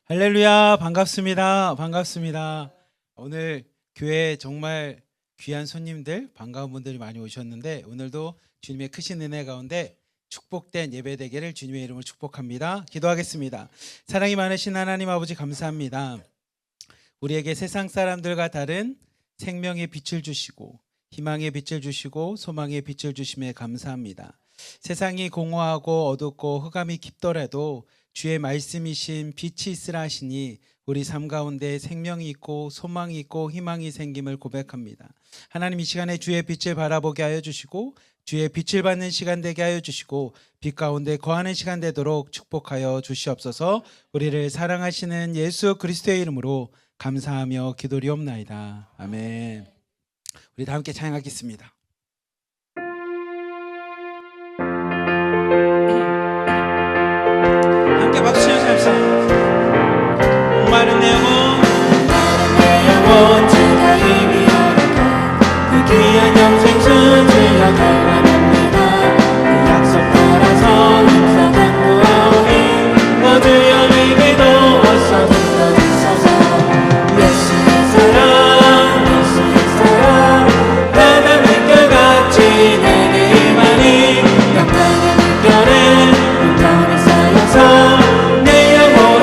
할렐루야, 반갑습니다. 반갑습니다. 오늘 교회에 정말 귀한 손님들, 반가운 분들이 많이 오셨는데 오늘도 주님의 크신 은혜 가운데 축복된 예배 되기를 주님의 이름으로 축복합니다. 기도하겠습니다. 사랑이 많으신 하나님 아버지 감사합니다. 우리에게 세상 사람들과 다른 생명의 빛을 주시고 희망의 빛을 주시고 소망의 빛을 주심에 감사합니다. 세상이 공허하고 어둡고 흑암이 깊더라도 주의 말씀이신 빛이 있으라 하시니 우리 삶 가운데 생명이 있고 소망이 있고 희망이 생김을 고백합니다. 하나님, 이 시간에 주의 빛을 바라보게 하여 주시고 주의 빛을 받는 시간 되게 하여 주시고 빛 가운데 거하는 시간 되도록 축복하여 주시옵소서. 우리를 사랑하시는 예수 그리스도의 이름으로 감사하며 기도리옵나이다. 아멘. 우리 다 함께 찬양하겠습니다. 함께 박수 치면서 목마른 내 영혼 주가 힘이 그 귀한 영생 주주여 결함합니다. 그 약속 따라서 힘써 강구하오니 모두여 내게도 어서 불러주소서. 예수의 사랑 예수의 사랑 바다 물결같이 내게 임하니 영광의 물결에 영광이 쌓여서 내 영혼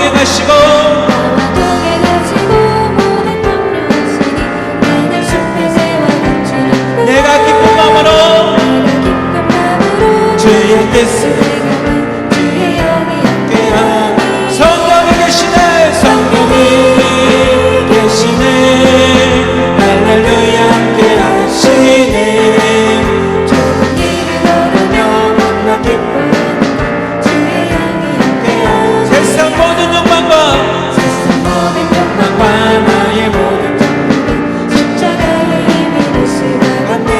동행하시고 모든 통로하시니 나는 숲에 새와 같이 내가 기쁜 마음으로 주의 뜻을 주의 영이 함께하니 성령이 계시네 성령이 계시네 할렐루야 함께하시네 좁은 길을 걸으며 만나 기뻐하는 주의 영이 함께하니 세상 모든 욕망과 세상 모든 욕망과 나의 모든 십자가의 힘이 되시가 같네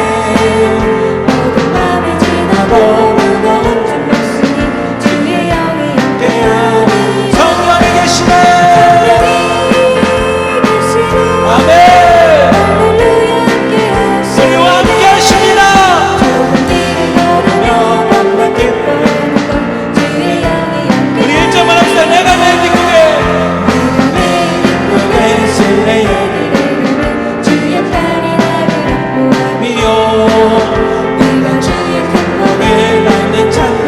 어두운 밤이 지나고 무거운 짐 없으니 주의 영이 함께하니 성령이 계시네 계시니 아멘 할렐루야 함께하시니 우리와 함께 하십니다 좁은 길을 걸으며 만나 기뻐하는 것 주의 영이 함께하니 우리 1절만 합시다 내가 매일 기쁘게 내 신뢰의 주의 편이 나를 안보하니 미요 내가 주의 큰 복을 받는 찬양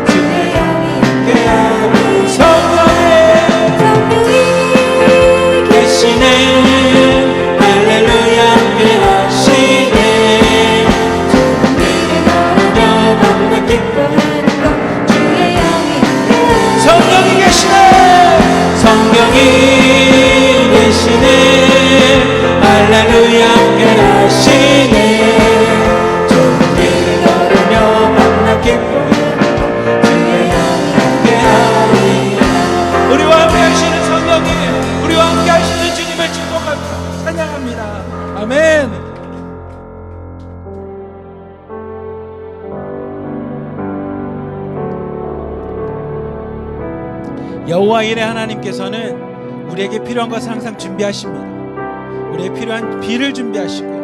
주의 영이 함께하니 성령이 성령이 계시네 할렐루야 함께하시네 길을 걸으며 만나 기뻐하는 것 주의 영이 함께하니 성령이 계시네 성령이 계시네 할렐루야 함께하시네 좁은 길을 걸으며 만나 기뻐하는 주의 영이 함께하니 우리와 함께 하시는 성령이 우리와 함께 하시는 주님을 축복합니다 찬양합니다 아멘. 여호와 일의 하나님께서는 우리에게 필요한 것을 항상 준비하십니다. 우리의 필요한 비를 준비하시고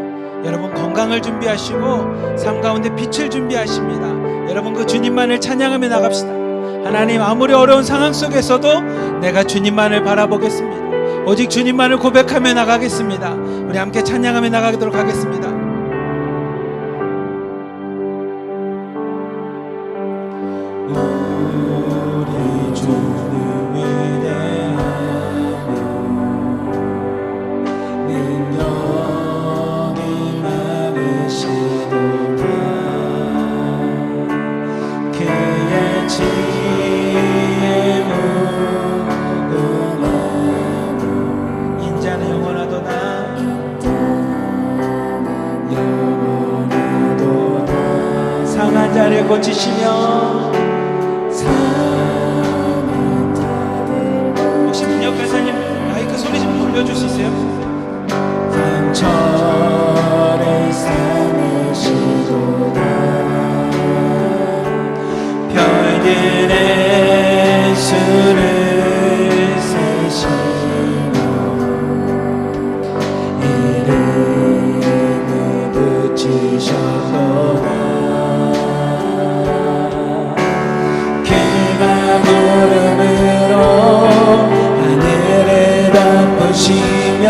여러분 건강을 준비하시고 삶 가운데 빛을 준비하십니다. 여러분 그 주님만을 찬양하며 나갑시다. 하나님 아무리 어려운 상황 속에서도 내가 주님만을 바라보겠습니다. 오직 주님만을 고백하며 나가겠습니다. 우리 함께 찬양하며 나가도록 하겠습니다. 우리 주는 위대하며 능력이 많으시도다 그의 지혜 무궁하며 인자는 영원하도다 영원하도다 상한 자를 고치시며 혹시 민혁 간사님 마이크 소리 좀 돌려줄 수 있어요? 상처를 싸매시도다 별들의 수를 세시며 이름을 붙이셨도다 부름으로 하늘을 덮으시며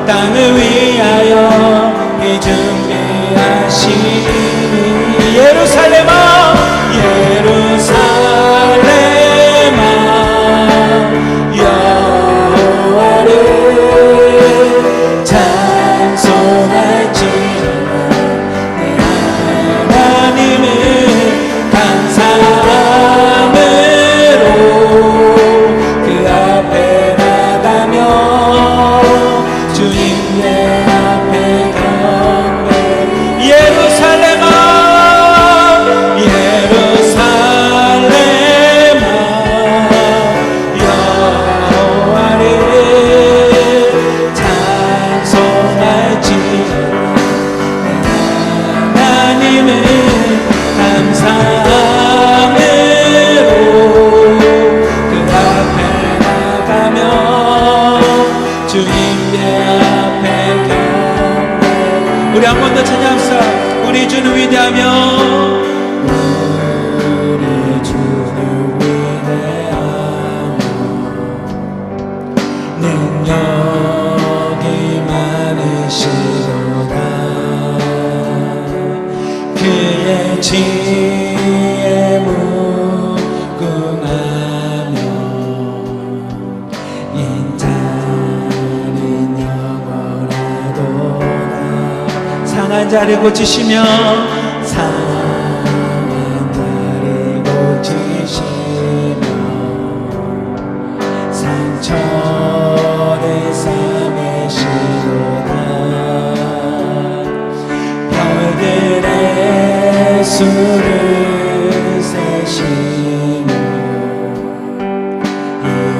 땅을 위하여 비 준비하시니 예루살렘아 예루살렘아 여호와를 찬송할지어다 내 하나님을 감사함으로 그 앞에 나가며 주님의 앞에 경배 예루살렘아 예루살렘아 여호와를 찬송할지어다 내 하나님을 감사함으로 그 앞에 나가며 주님의 앞에 경배 우리 한 번 더 찬양합시다. 우리 주는 위대하며 우리 주는 위대하며 능력이 많으시도다 그의 지혜 무궁하며 상한 자를 고치시며 상한 자를 고치시며 상처를 삼으시도다 별들의 수를 세시며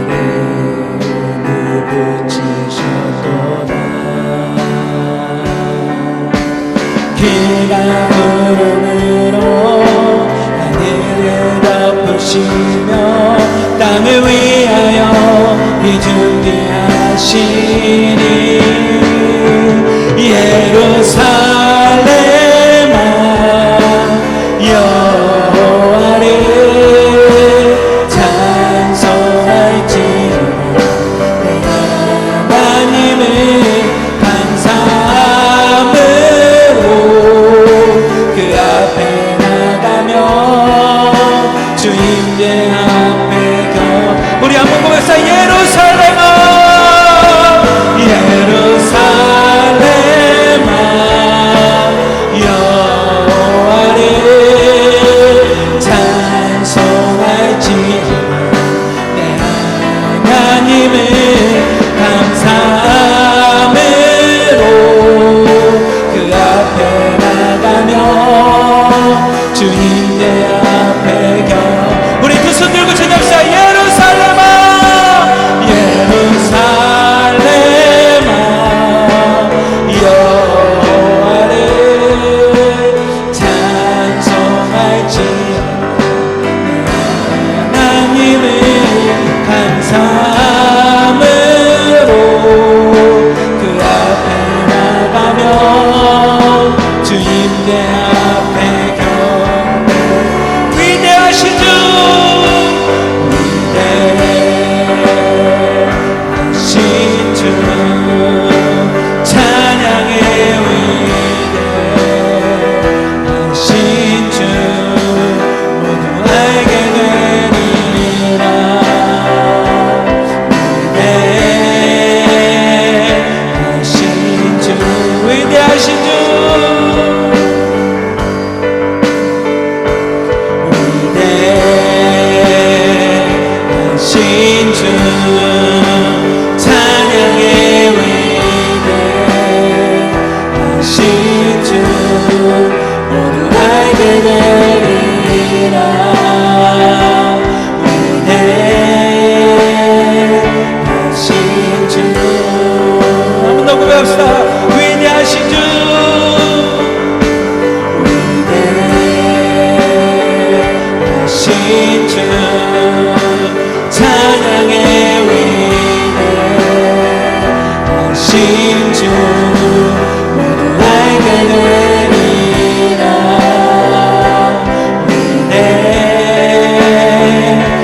이름을 붙이셨도다 비가 구름으로 하늘을 덮으시며 땅을 위하여 비 준비하시니 예루살렘아 여호와를 찬송할지어다 내 하나님을 감사함으로 그 앞에 나가며 주님의 앞에 겨 우리 한번 고백사 예루살렘아 예루살렘아 여호와를 찬송할지어다 내 하나님을 감사함으로 그 앞에 나가며 주님의 앞에 겨 우리 두 손 들고 찬양합시다 예루살렘아 예루살렘아 여호와를 찬송할지어다 하나님을 감사함으로 그 앞에 나가며 주님의 앞에 경배 위대하신 주 위대하신 주 찬양의 위대하신 주 모두 알게 되리라 위대하신 주 위대하신 주 위대하신 주 찬양의 위대하신 주 모두 알게 되리라 위대하신 주 한 번 더 고백합시다 위대하신 주 위대하신 주 찬양의 위대하신 주 모두 알게 되리라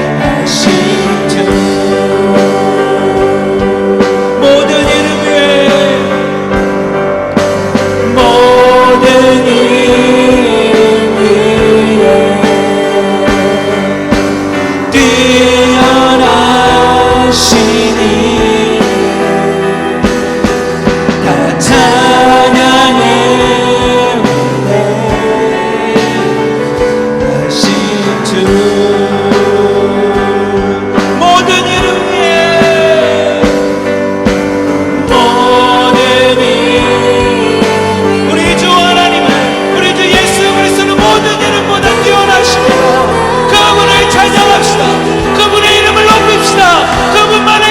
위대하신 주 모든 이름 위에 모든 이름 위에 뛰어나시니 다 찬양의 위대하신 주 모든 이름 위에 모든 이름 우리 주 하나님은 우리 주 예수 그리스도는 모든 이름보다 뛰어나십니다 그분을 찬양합시다 그분의 이름을 높입시다 그분만의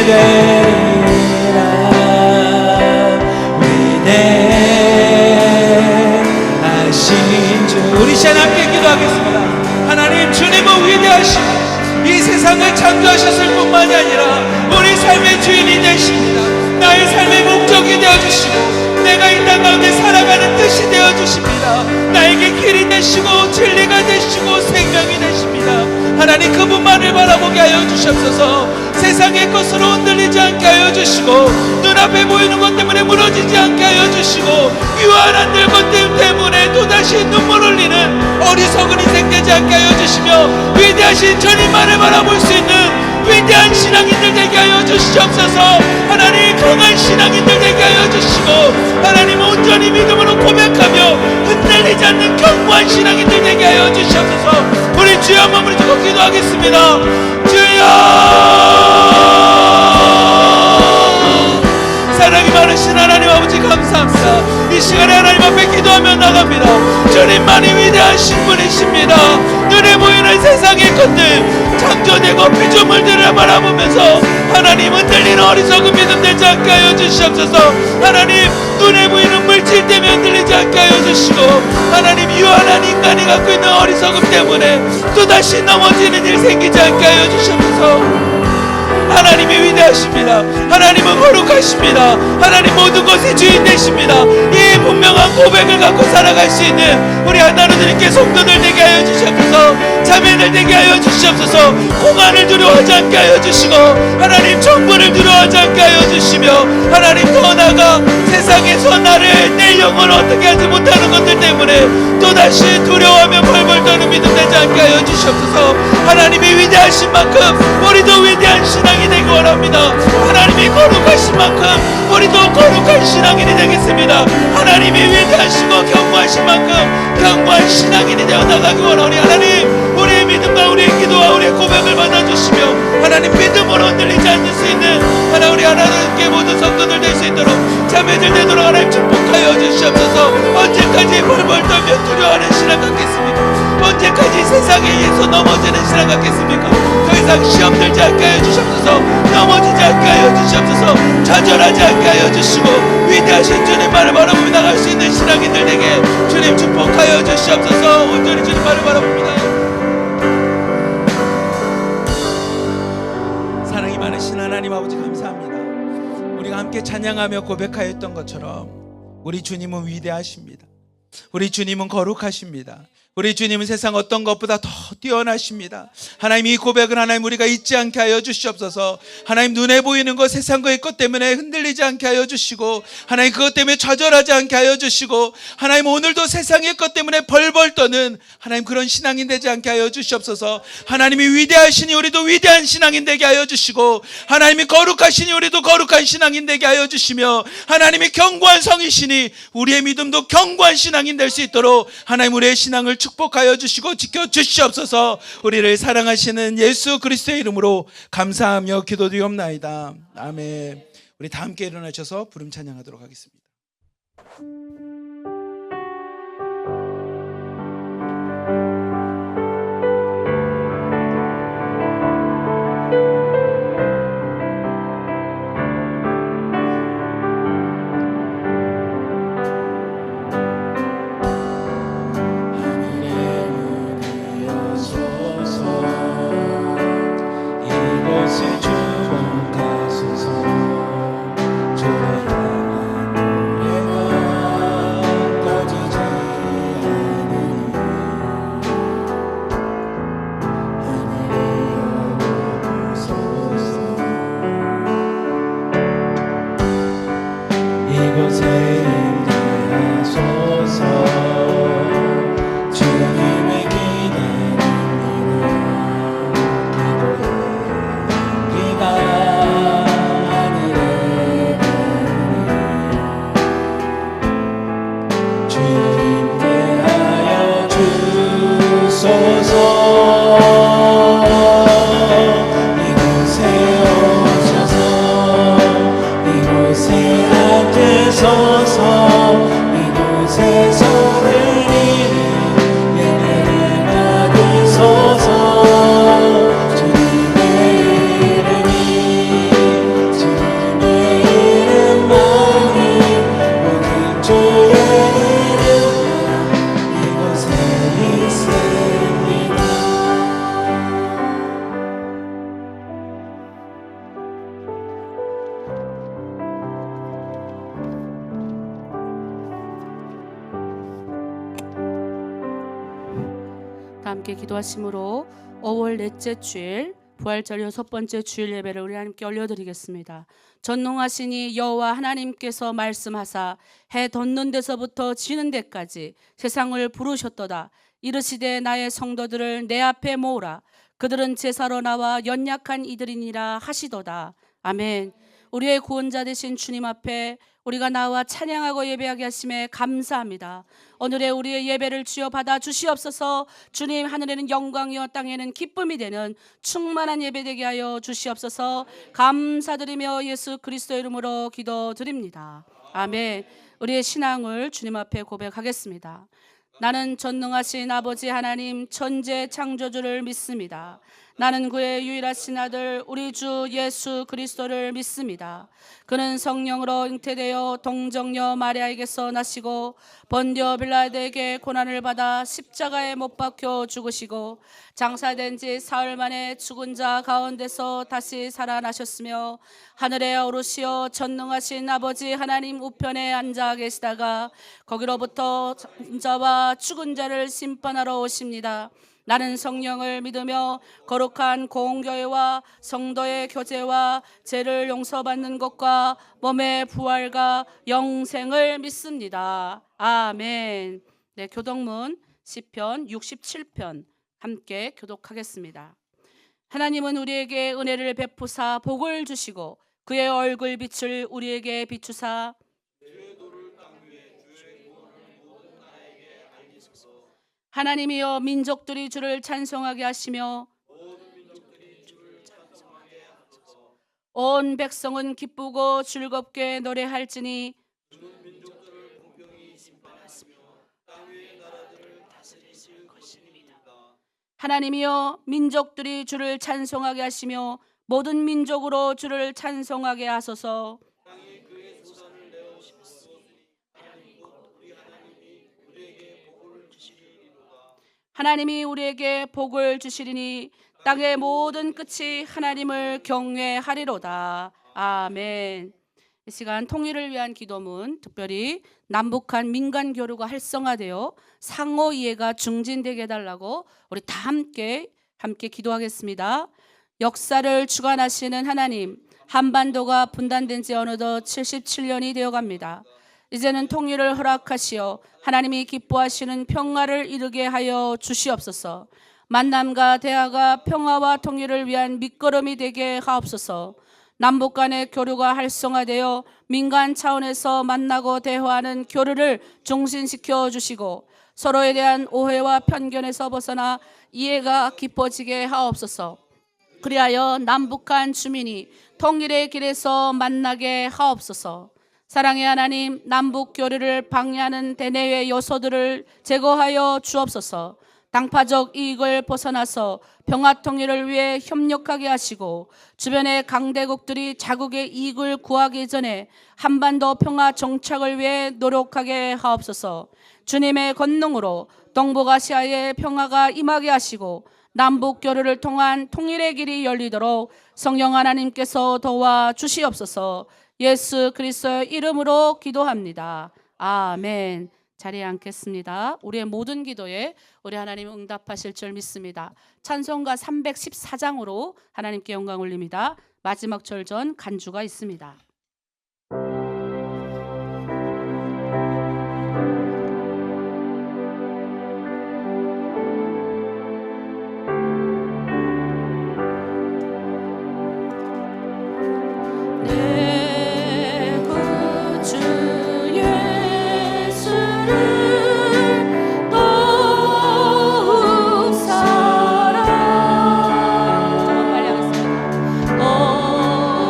되리라. 위대하신 주. 우리 시간 함께 기도하겠습니다. 하나님, 주님은 위대하시고 이 세상을 창조하셨을 뿐만이 아니라 우리 삶의 주인이 되십니다. 나의 삶의 목적이 되어주시고 내가 이 땅 가운데 살아가는 뜻이 되어주십니다. 나에게 길이 되시고 진리가 되시고 생명이 되십니다. 하나님, 그분만을 바라보게 하여 주시옵소서. 세상의 것으로 흔들리지 않게 하여 주시고 눈앞에 보이는 것 때문에 무너지지 않게 하여 주시고 유한한 늙은 때문에 또다시 눈물 흘리는 어리석은 인생 되지 않게 하여 주시며 위대하신 주님만을 바라볼 수 있는 위대한 신앙인들 되게 하여 주시옵소서. 하나님, 강한 신앙인들 되게 하여 주시고 하나님, 온전히 믿음으로 고백하며 흔들리지 않는 견고한 신앙인들 되게 하여 주시옵소서. 우리 주여 한번 우리 두고 기도하겠습니다. 주여, 사랑이 많으신 하나님 아버지 감사합니다. 이 시간에 하나님 앞에 기도하며 나갑니다. 주님만이 위대하신 분이십니다. 눈에 보이는 세상의 것들, 창조되고 피조물들을 바라보면서 하나님, 흔들리는 어리석은 믿음 되지 않게 하여 주시옵소서. 하나님, 눈에 보이는 물질 때문에 흔들리지 않게 하여 주시고 하나님, 유한한 인간이 갖고 있는 어리석음 때문에 또다시 넘어지는 일 생기지 않게 하여 주시옵소서. 하나님이 위대하십니다. 하나님은 거룩하십니다. 하나님, 모든 것의 주인 되십니다. 이 분명한 고백을 갖고 살아갈 수 있는 우리 하나님께 성도들 되게 하여 주시옵소서. 자매들 되게 하여 주시옵소서. 공안을 두려워하지 않게 하여 주시고 하나님, 정부를 두려워하지 않게 하여 주시며 하나님, 더 나아가 세상에서 나를, 내 영혼을 어떻게 하지 못하는 것들 때문에 또다시 두려워하며 벌벌 떠는 믿음 되지 않게 하여 주시옵소서. 하나님이 위대하신 만큼 우리도 위대한 신앙이 되기 원합니다. 하나님이 거룩하신 만큼 우리도 거룩한 신앙인이 되겠습니다. 하나님이 위대하시고 견고하신 만큼 견고한 신앙인이 되어 나가기 원하오니 하나님, 우리의 믿음과 우리의 기도와 우리의 고백을 받아주시며 하나님, 믿음으로 흔들리지 않을 수 있는 우리 하나님께 모든 성도들 될 수 있도록 자매들 되도록 하나님 축복하여 주시옵소서. 언제까지 벌벌 떨며 두려워하는 신앙 갖겠습니까? 언제까지 세상에 의해서 넘어지는 신앙 갖겠습니까? 더 이상 시험 들지 않게 하여 주시옵소서. 넘어지지 않게 하여 주시옵소서. 좌절하지 않게 하여 주시고 위대하신 주님만을 바라보며 나갈 수 있는 신앙인들에게 주님 축복하여 주시옵소서. 온전히 주님만을 바라봅니다. 사랑이 많으신 하나님 아버지 감사합니다. 우리가 함께 찬양하며 고백하였던 것처럼 우리 주님은 위대하십니다. 우리 주님은 거룩하십니다. 우리 주님은 세상 어떤 것보다 더 뛰어나십니다. 하나님, 이 고백을 하나님 우리가 잊지 않게 하여 주시옵소서. 하나님, 눈에 보이는 것, 세상의 것 때문에 흔들리지 않게 하여 주시고 하나님, 그것 때문에 좌절하지 않게 하여 주시고 하나님, 오늘도 세상의 것 때문에 벌벌 떠는 하나님, 그런 신앙인 되지 않게 하여 주시옵소서. 하나님이 위대하시니 우리도 위대한 신앙인 되게 하여 주시고 하나님이 거룩하시니 우리도 거룩한 신앙인 되게 하여 주시며 하나님이 견고한 성이시니 우리의 믿음도 견고한 신앙인 될 수 있도록 하나님, 우리의 신앙을 축복하여 주시고 지켜주시옵소서. 우리를 사랑하시는 예수 그리스도의 이름으로 감사하며 기도드리옵나이다. 아멘. 우리 다 함께 일어나셔서 부름 찬양하도록 하겠습니다. 다 함께 기도하심으로 5월 넷째 주일 부활절 6번째 주일 예배를 우리 하나님께 올려드리겠습니다. 전능하시니 여호와 하나님께서 말씀하사 해 돋는 데서부터 지는 데까지 세상을 부르셨도다. 이르시되 나의 성도들을 내 앞에 모으라. 그들은 제사로 나와 연약한 이들이니라 하시도다. 아멘. 우리의 구원자 되신 주님 앞에 우리가 나와 찬양하고 예배하게 하심에 감사합니다. 오늘의 우리의 예배를 주여 받아 주시옵소서. 주님, 하늘에는 영광이요 땅에는 기쁨이 되는 충만한 예배 되게 하여 주시옵소서. 감사드리며 예수 그리스도의 이름으로 기도드립니다. 아멘. 우리의 신앙을 주님 앞에 고백하겠습니다. 나는 전능하신 아버지 하나님 천재 창조주를 믿습니다. 나는 그의 유일하신 아들 우리 주 예수 그리스도를 믿습니다. 그는 성령으로 잉태되어 동정녀 마리아에게서 나시고 본디오 빌라도에게 고난을 받아 십자가에 못 박혀 죽으시고 장사된 지 사흘 만에 죽은 자 가운데서 다시 살아나셨으며 하늘에 오르시어 전능하신 아버지 하나님 우편에 앉아 계시다가 거기로부터 자와 죽은 자를 심판하러 오십니다. 나는 성령을 믿으며 거룩한 공교회와 성도의 교제와 죄를 용서받는 것과 몸의 부활과 영생을 믿습니다. 아멘. 네, 교독문 시편 67편 함께 교독하겠습니다. 하나님은 우리에게 은혜를 베푸사 복을 주시고 그의 얼굴 빛을 우리에게 비추사 하나님이여 민족들이 주를 찬송하게 하시며 온 백성은 기쁘고 즐겁게 노래할지니 하나님이여 민족들이 주를 찬송하게 하시며 모든 민족으로 주를 찬송하게 하소서. 하나님이 우리에게 복을 주시리니 땅의 모든 끝이 하나님을 경외하리로다. 아멘. 이 시간 통일을 위한 기도문, 특별히 남북한 민간 교류가 활성화되어 상호 이해가 증진되게 해달라고 우리 다 함께 기도하겠습니다. 역사를 주관하시는 하나님, 한반도가 분단된 지 어느덧 77년이 되어갑니다. 이제는 통일을 허락하시어 하나님이 기뻐하시는 평화를 이루게 하여 주시옵소서. 만남과 대화가 평화와 통일을 위한 밑거름이 되게 하옵소서. 남북 간의 교류가 활성화되어 민간 차원에서 만나고 대화하는 교류를 종신시켜 주시고 서로에 대한 오해와 편견에서 벗어나 이해가 깊어지게 하옵소서. 그리하여 남북한 주민이 통일의 길에서 만나게 하옵소서. 사랑의 하나님, 남북 교류를 방해하는 대내외 요소들을 제거하여 주옵소서. 당파적 이익을 벗어나서 평화 통일을 위해 협력하게 하시고 주변의 강대국들이 자국의 이익을 구하기 전에 한반도 평화 정착을 위해 노력하게 하옵소서. 주님의 권능으로 동북아시아의 평화가 임하게 하시고 남북 교류를 통한 통일의 길이 열리도록 성령 하나님께서 도와 주시옵소서. 예수 그리스도의 이름으로 기도합니다. 아멘. 자리에 앉겠습니다. 우리의 모든 기도에 우리 하나님 응답하실 줄 믿습니다. 찬송가 314장으로 하나님께 영광 올립니다. 마지막 절 전 간주가 있습니다.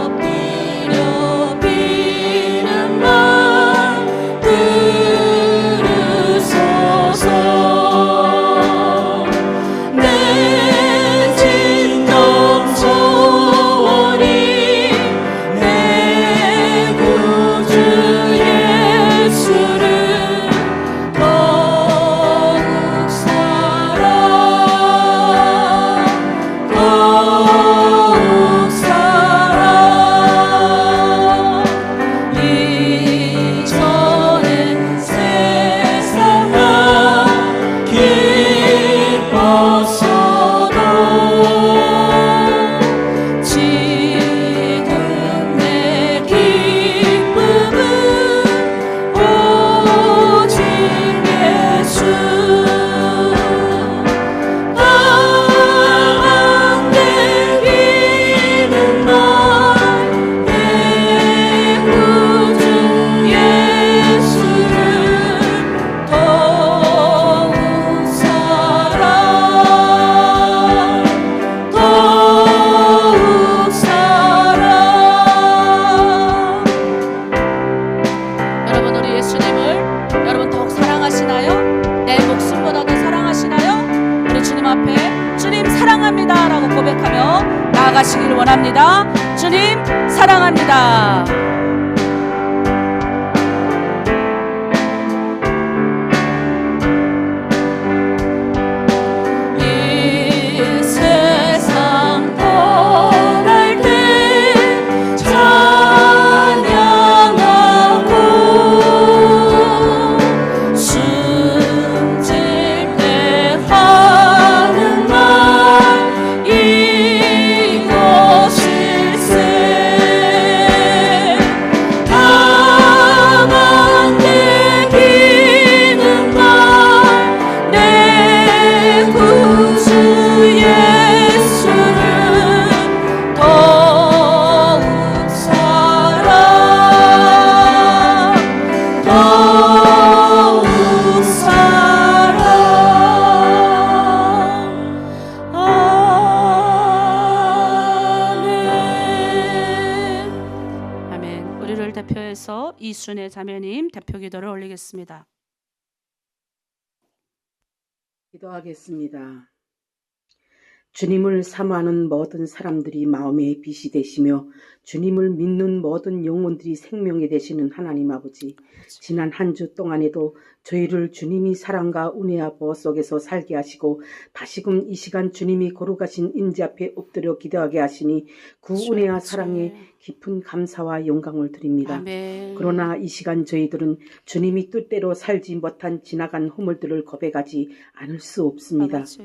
엎드려 원합니다. 주님 사랑합니다. 이 세상 떠날 때 찬양하고 숨질 때 하는 말 이것일세. 다만 내 비는 말 내 구주 예수를 더욱 사랑 더욱 사랑. 아멘. 아멘. 우리를 대표해서 이순애 자매님 대표 기도를 올리겠습니다. 기도하겠습니다. 주님을 사모하는 모든 사람들이 마음의 빛이 되시며 주님을 믿는 모든 영혼들이 생명이 되시는 하나님 아버지, 지난 한 주 동안에도 저희를 주님이 사랑과 은혜와 보호 속에서 살게 하시고 다시금 이 시간 주님이 거룩하신 임재 앞에 엎드려 기도하게 하시니 그 은혜와 사랑에 깊은 감사와 영광을 드립니다. 아멘. 그러나 이 시간 저희들은 주님이 뜻대로 살지 못한 지나간 허물들을 고백하지 않을 수 없습니다. 아버지.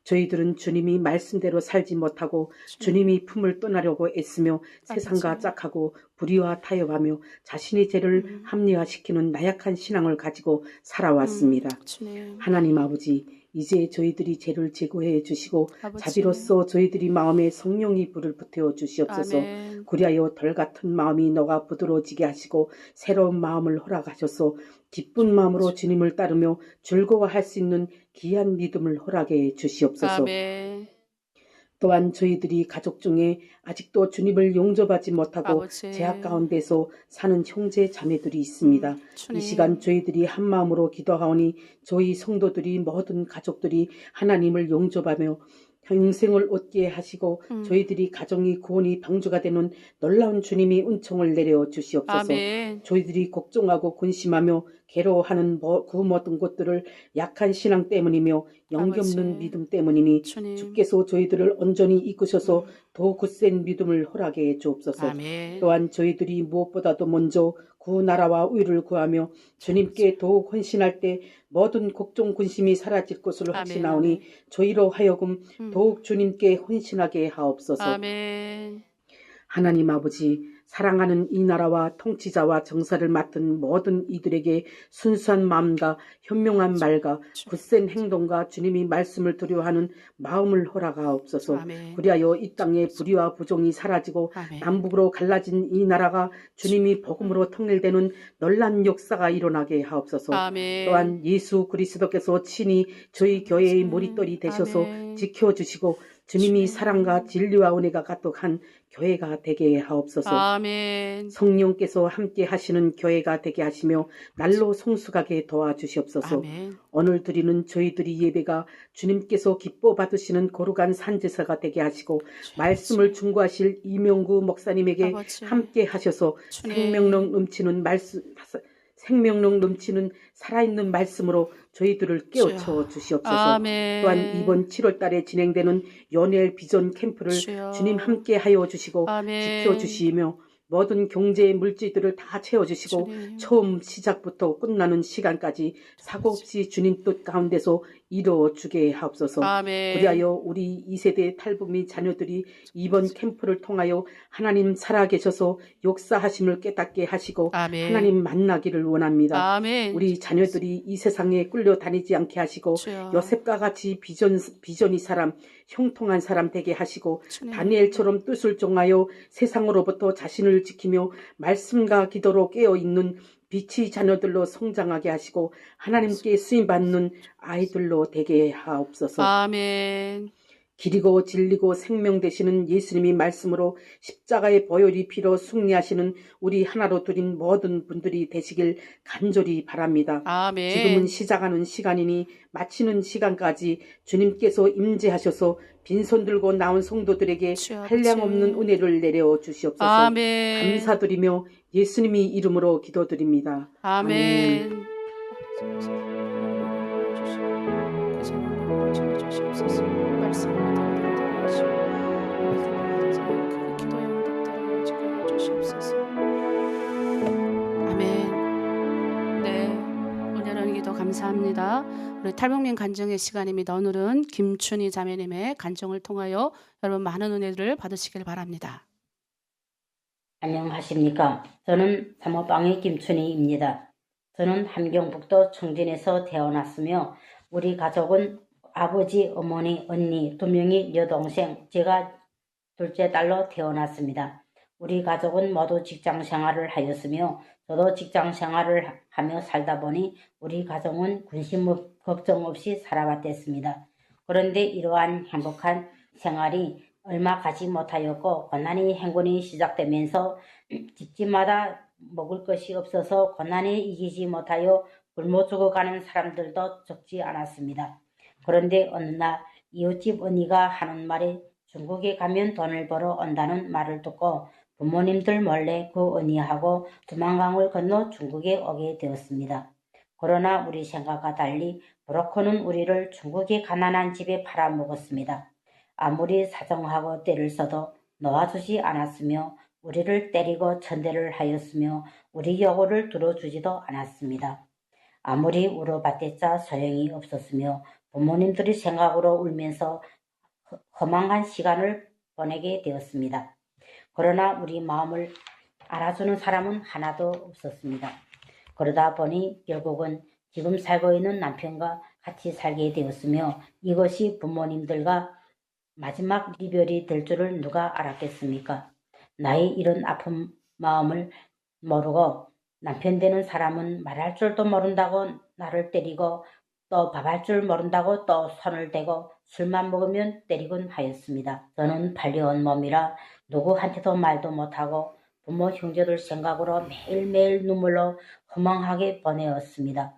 저희들은 주님이 말씀대로 살지 못하고 주님이 품을 떠나려고 애쓰며 세상과 아버지. 짝하고 불의와 타협하며 자신의 죄를 합리화시키는 나약한 신앙을 가지고 살아왔습니다. 주님. 하나님 아버지, 이제 저희들이 죄를 제거해 주시고 아버지. 자비로서 저희들이 마음에 성령이 불을 붙여 주시옵소서. 아멘. 그리하여 덜 같은 마음이 너가 부드러워지게 하시고 새로운 마음을 허락하셔서 기쁜 마음으로 주님을 따르며 즐거워할 수 있는 귀한 믿음을 허락해 주시옵소서. 아멘. 또한 저희들이 가족 중에 아직도 주님을 용접하지 못하고 아버지. 제약 가운데서 사는 형제 자매들이 있습니다. 주님. 이 시간 저희들이 한 마음으로 기도하오니 저희 성도들이 모든 가족들이 하나님을 용접하며 영생을 얻게 하시고 저희들이 가정이 구원이 방주가 되는 놀라운 주님이 은총을 내려 주시옵소서. 아멘. 저희들이 걱정하고 근심하며 괴로워하는 그 모든 것들을 약한 신앙 때문이며 영기 없는 아버지. 믿음 때문이니 주님. 주께서 저희들을 온전히 이끄셔서 더 굳센 믿음을 허락해 주옵소서. 아멘. 또한 저희들이 무엇보다도 먼저 그 나라와 의를 구하며 주님께 더욱 헌신할 때 모든 걱정 근심이 사라질 것을 확신하오니 저희로 하여금 더욱 주님께 헌신하게 하옵소서. 아멘. 하나님 아버지, 사랑하는 이 나라와 통치자와 정사를 맡은 모든 이들에게 순수한 마음과 현명한 말과 굳센 행동과 주님이 말씀을 두려워하는 마음을 허락하옵소서. 아멘. 그리하여 이 땅의 불의와 부종이 사라지고 아멘. 남북으로 갈라진 이 나라가 주님이 복음으로 통일되는 놀란 역사가 일어나게 하옵소서. 아멘. 또한 예수 그리스도께서 친히 저희 교회의 머릿돌이 되셔서 아멘. 지켜주시고 주님이 사랑과 진리와 은혜가 가득한 교회가 되게 하옵소서. 아멘. 성령께서 함께 하시는 교회가 되게 하시며 날로 성숙하게 도와주시옵소서. 아멘. 오늘 드리는 저희들이 예배가 주님께서 기뻐 받으시는 거룩한 산제사가 되게 하시고 말씀을 중고하실 이명구 목사님에게 아버지. 함께 하셔서 주님. 생명력 넘치는 살아있는 말씀으로 저희들을 깨우쳐 주시옵소서. 아멘. 또한 이번 7월 달에 진행되는 연엘 비전 캠프를 주여. 주님 함께 하여 주시고 아멘. 지켜주시며 모든 경제 물질들을 다 채워주시고 주님. 처음 시작부터 끝나는 시간까지 사고 없이 주님 뜻 가운데서 이루어주게 하옵소서. 아멘. 그리하여 우리 2세대 탈북민 자녀들이 이번 캠프를 통하여 하나님 살아계셔서 역사하심을 깨닫게 하시고 아멘. 하나님 만나기를 원합니다. 아멘. 우리 자녀들이 이 세상에 끌려다니지 않게 하시고 주여. 요셉과 같이 비전이 사람, 형통한 사람 되게 하시고 주님. 다니엘처럼 뜻을 정하여 세상으로부터 자신을 지키며 말씀과 기도로 깨어있는 빛이 자녀들로 성장하게 하시고 하나님께 쓰임받는 아이들로 되게 하옵소서. 아멘. 길이고 진리고 생명 되시는 예수님이 말씀으로 십자가의 보혈이 피로 승리하시는 우리 하나로 둘인 모든 분들이 되시길 간절히 바랍니다. 아멘. 지금은 시작하는 시간이니 마치는 시간까지 주님께서 임재하셔서 빈손 들고 나온 성도들에게 주여 한량없는 아버지. 은혜를 내려 주시옵소서. 아멘. 감사드리며 예수님이 이름으로 기도드립니다. 아멘. 아멘. 네, 은혜로운 기도 감사합니다. 우리 탈북민 간증의 시간입니다. 오늘은 김춘희 자매님의 간증을 통하여 여러분 많은 은혜를 받으시길 바랍니다. 안녕하십니까. 저는 사모방의 김춘희입니다. 저는 함경북도 청진에서 태어났으며 우리 가족은 아버지, 어머니, 언니 2명이 여동생, 제가 둘째 딸로 태어났습니다. 우리 가족은 모두 직장 생활을 하였으며 저도 직장 생활을 하며 살다 보니 우리 가정은 근심 걱정 없이 살아왔댔습니다. 그런데 이러한 행복한 생활이 얼마 가지 못하였고 고난이 행군이 시작되면서 집집마다 먹을 것이 없어서 고난이 이기지 못하여 굶어 죽어가는 사람들도 적지 않았습니다. 그런데 어느 날 이웃집 언니가 하는 말이 중국에 가면 돈을 벌어 온다는 말을 듣고 부모님들 몰래 그 언니하고 두만강을 건너 중국에 오게 되었습니다. 그러나 우리 생각과 달리 브로커는 우리를 중국의 가난한 집에 팔아먹었습니다. 아무리 사정하고 때를 써도 놓아주지 않았으며 우리를 때리고 천대를 하였으며 우리 요구를 들어주지도 않았습니다. 아무리 울어봤댔자 소용이 없었으며 부모님들이 생각으로 울면서 허망한 시간을 보내게 되었습니다. 그러나 우리 마음을 알아주는 사람은 하나도 없었습니다. 그러다 보니 결국은 지금 살고 있는 남편과 같이 살게 되었으며 이것이 부모님들과 마지막 이별이 될 줄을 누가 알았겠습니까? 나의 이런 아픈 마음을 모르고 남편 되는 사람은 말할 줄도 모른다고 나를 때리고 또 밥할 줄 모른다고 또 손을 대고 술만 먹으면 때리곤 하였습니다. 저는 팔려온 몸이라 누구한테도 말도 못하고 부모 형제들 생각으로 매일매일 눈물로 허망하게 보내었습니다.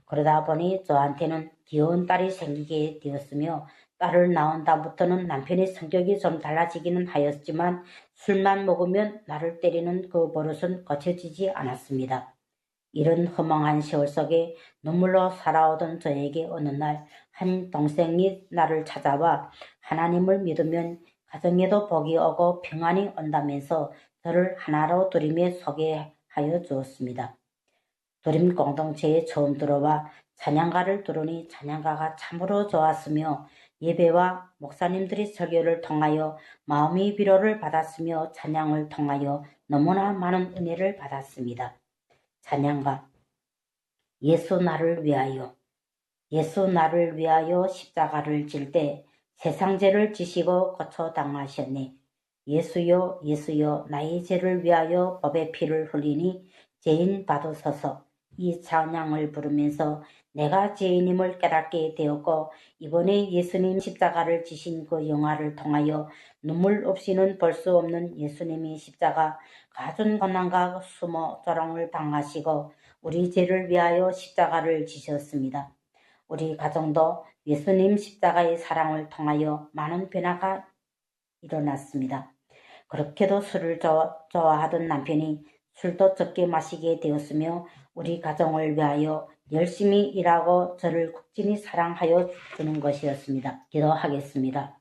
그러다 보니 저한테는 귀여운 딸이 생기게 되었으며 딸을 낳은 다음부터는 남편의 성격이 좀 달라지기는 하였지만 술만 먹으면 나를 때리는 그 버릇은 고쳐지지 않았습니다. 이런 허망한 세월 속에 눈물로 살아오던 저에게 어느 날 한 동생이 나를 찾아와 하나님을 믿으면 가정에도 복이 오고 평안이 온다면서 저를 하나로 두림에 소개하여 주었습니다. 두림 공동체에 처음 들어와 찬양가를 들으니 찬양가가 참으로 좋았으며 예배와 목사님들이 설교를 통하여 마음의 위로를 받았으며 찬양을 통하여 너무나 많은 은혜를 받았습니다. 찬양가 예수 나를 위하여 예수 나를 위하여 십자가를 질 때 세상 죄를 지시고 고쳐 당하셨네. 예수여 예수여 나의 죄를 위하여 법의 피를 흘리니 죄인 받으소서. 이 찬양을 부르면서 내가 죄인임을 깨닫게 되었고 이번에 예수님 십자가를 지신 그 영화를 통하여 눈물 없이는 볼 수 없는 예수님이 십자가 가진 고난과 수모 조롱을 당하시고 우리 죄를 위하여 십자가를 지셨습니다. 우리 가정도 예수님 십자가의 사랑을 통하여 많은 변화가 일어났습니다. 그렇게도 술을 좋아하던 남편이 술도 적게 마시게 되었으며 우리 가정을 위하여 열심히 일하고 저를 극진히 사랑하여 주는 것이었습니다. 기도하겠습니다.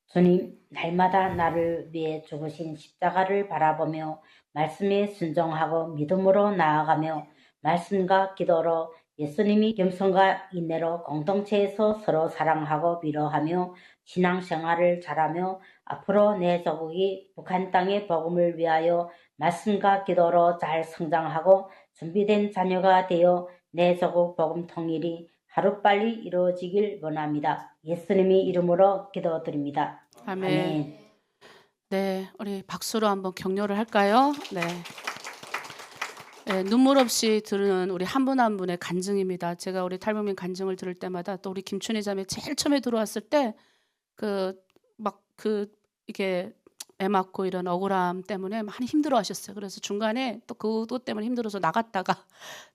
주님, 날마다 나를 위해 죽으신 십자가를 바라보며 말씀에 순종하고 믿음으로 나아가며 말씀과 기도로 예수님이 겸손과 인내로 공동체에서 서로 사랑하고 위로하며 신앙생활을 잘하며 앞으로 내 조국이 북한 땅의 복음을 위하여 말씀과 기도로 잘 성장하고 준비된 자녀가 되어 내 조국 복음 통일이 하루빨리 이루어지길 원합니다. 예수님의 이름으로 기도드립니다. 아멘. 네, 우리 박수로 한번 격려를 할까요? 네. 네, 눈물 없이 들은 우리 한 분 한 분의 간증입니다. 제가 우리 탈북민 간증을 들을 때마다 또 우리 김춘희 자매 제일 처음에 들어왔을 때 이게 애 낳고 이런 억울함 때문에 많이 힘들어하셨어요. 그래서 중간에 또 그것 때문에 힘들어서 나갔다가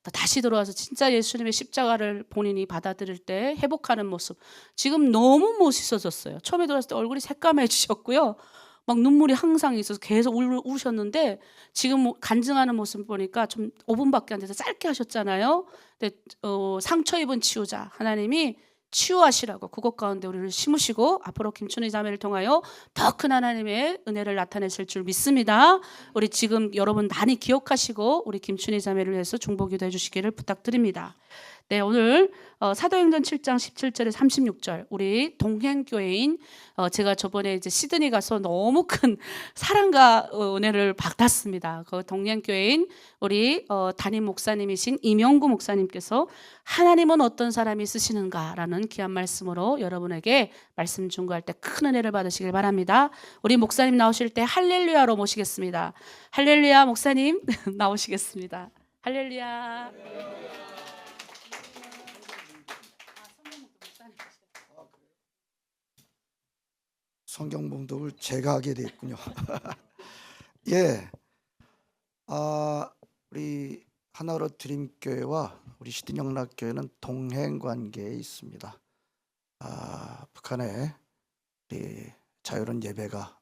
또 다시 들어와서 진짜 예수님의 십자가를 본인이 받아들일 때 회복하는 모습. 지금 너무 멋있어졌어요. 처음에 들어왔을 때 얼굴이 새까매지셨고요. 막 눈물이 항상 있어서 계속 우셨는데 지금 간증하는 모습 보니까 좀 5분밖에 안 돼서 짧게 하셨잖아요. 근데 상처 입은 치유자 하나님이 치유하시라고 그것 가운데 우리를 심으시고 앞으로 김춘희 자매를 통하여 더 큰 하나님의 은혜를 나타내실 줄 믿습니다. 우리 지금 여러분 많이 기억하시고 우리 김춘희 자매를 위해서 중보기도 해주시기를 부탁드립니다. 네, 오늘 사도행전 7장 17절에 36절 우리 동행교회인 제가 저번에 이제 시드니 가서 너무 큰 사랑과 은혜를 받았습니다. 그 동행교회인 우리 담임 목사님이신 이명구 목사님께서 하나님은 어떤 사람이 쓰시는가라는 귀한 말씀으로 여러분에게 말씀 중고할 때 큰 은혜를 받으시길 바랍니다. 우리 목사님 나오실 때 할렐루야로 모시겠습니다. 할렐루야 목사님 나오시겠습니다. 할렐루야. 성경 봉독을 제가 하게 됐군요. 예, 우리 하나로 드림교회와 우리 시드니영락교회는 동행 관계에 있습니다. 북한에 우리 자유로운 예배가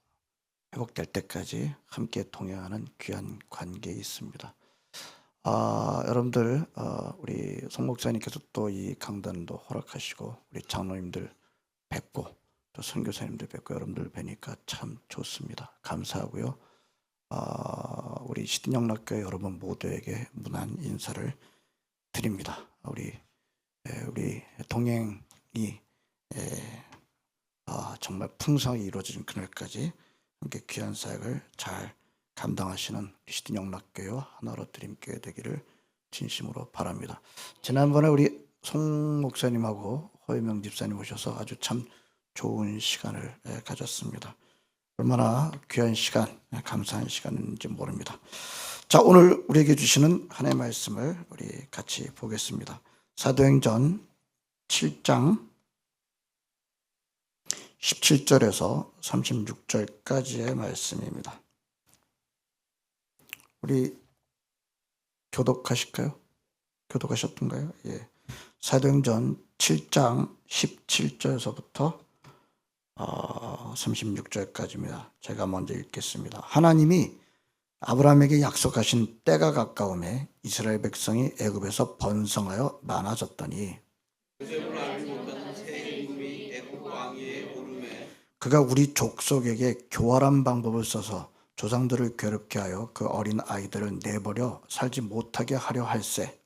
회복될 때까지 함께 동행하는 귀한 관계에 있습니다. 여러분들 우리 송 목사님께서 또 이 강단도 허락하시고 우리 장로님들 뵙고 또 선교사님들 뵙고 여러분들 뵈니까 참 좋습니다. 감사하고요. 우리 시드니영락교회 여러분 모두에게 문안 인사를 드립니다. 우리 동행이 정말 풍성하게 이루어지는 그날까지 함께 귀한 사역을 잘 감당하시는 시드니영락교회와 하나로 드림교회 되기를 진심으로 바랍니다. 지난번에 우리 송 목사님하고 허유명 집사님 오셔서 아주 참 좋은 시간을 가졌습니다. 얼마나 귀한 시간, 감사한 시간인지 모릅니다. 자, 오늘 우리에게 주시는 하나님의 말씀을 우리 같이 보겠습니다. 사도행전 7장 17절에서 36절까지의 말씀입니다. 우리 교독하실까요? 교독하셨던가요? 예. 사도행전 7장 17절에서부터 36절까지입니다. 제가 먼저 읽겠습니다. 하나님이 아브라함에게 약속하신 때가 가까움에 이스라엘 백성이 애굽에서 번성하여 많아졌더니 그가 우리 족속에게 교활한 방법을 써서 조상들을 괴롭게 하여 그 어린 아이들을 내버려 살지 못하게 하려 할세.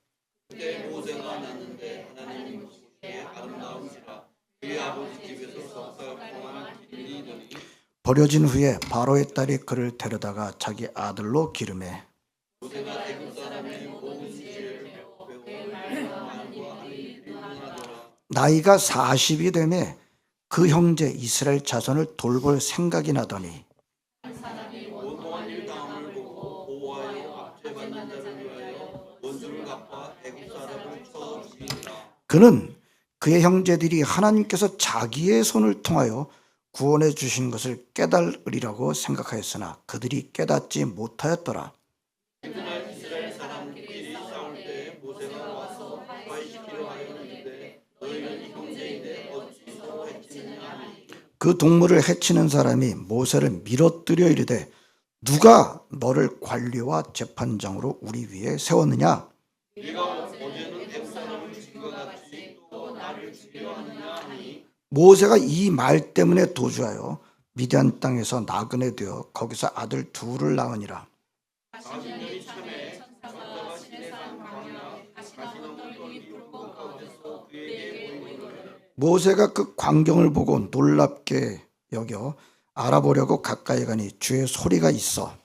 버려진 후에 바로의 딸이 그를 데려다가 자기 아들로 기르매 나이가 40이 되매 그 형제 이스라엘 자손을 돌볼 생각이 나더니 그는 그의 형제들이 하나님께서 자기의 손을 통하여 구원해 주신 것을 깨달으리라고 생각하였으나 그들이 깨닫지 못하였더라. 그 동물을 해치는 사람이 모세를 밀어뜨려 이르되 누가 너를 관리와 재판장으로 우리 위에 세웠느냐? 모세가 이 말 때문에 도주하여 미디안 땅에서 나그네 되어 거기서 아들 둘을 낳으니라. 모세가 그 광경을 보고 놀랍게 여겨 알아보려고 가까이 가니 주의 소리가 있어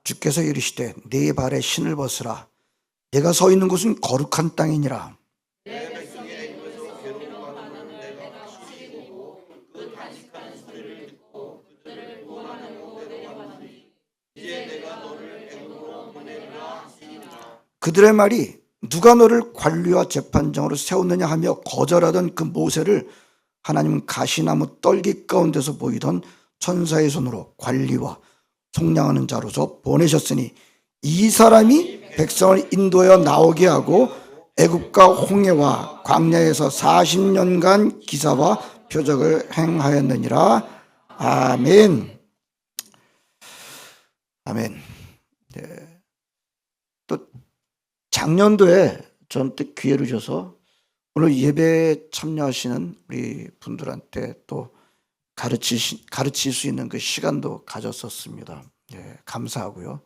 주께서 이르시되 네 발에 신을 벗으라. 내가 서 있는 곳은 거룩한 땅이니라. 그들의 말이 누가 너를 관리와 재판장으로 세웠느냐 하며 거절하던 그 모세를 하나님은 가시나무 떨기 가운데서 보이던 천사의 손으로 관리와 속량하는 자로서 보내셨으니 이 사람이 백성을 인도하여 나오게 하고 애굽과 홍해와 광야에서 40년간 기사와 표적을 행하였느니라. 아멘. 아멘. 네. 또 작년도에 저한테 기회를 주셔서 오늘 예배에 참여하시는 우리 분들한테 또 가르칠 수 있는 그 시간도 가졌었습니다. 예, 감사하고요.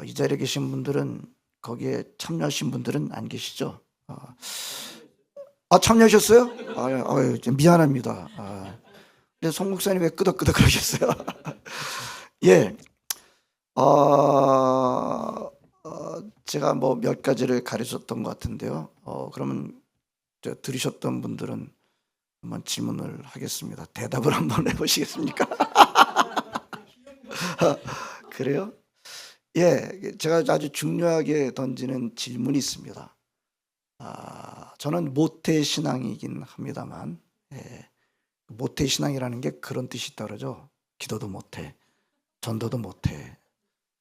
이 자리에 계신 분들은, 거기에 참여하신 분들은 안 계시죠? 참여하셨어요? 미안합니다. 근데 송 목사님 왜 끄덕끄덕 그러셨어요? 예. 제가 뭐 몇 가지를 가르쳤던 것 같은데요. 그러면 들으셨던 분들은 한번 질문을 하겠습니다. 대답을 한번 해보시겠습니까? 그래요? 예, 제가 아주 중요하게 던지는 질문이 있습니다. 저는 모태신앙이긴 합니다만, 예, 모태신앙이라는 게 그런 뜻이 있다죠. 기도도 못해, 전도도 못해.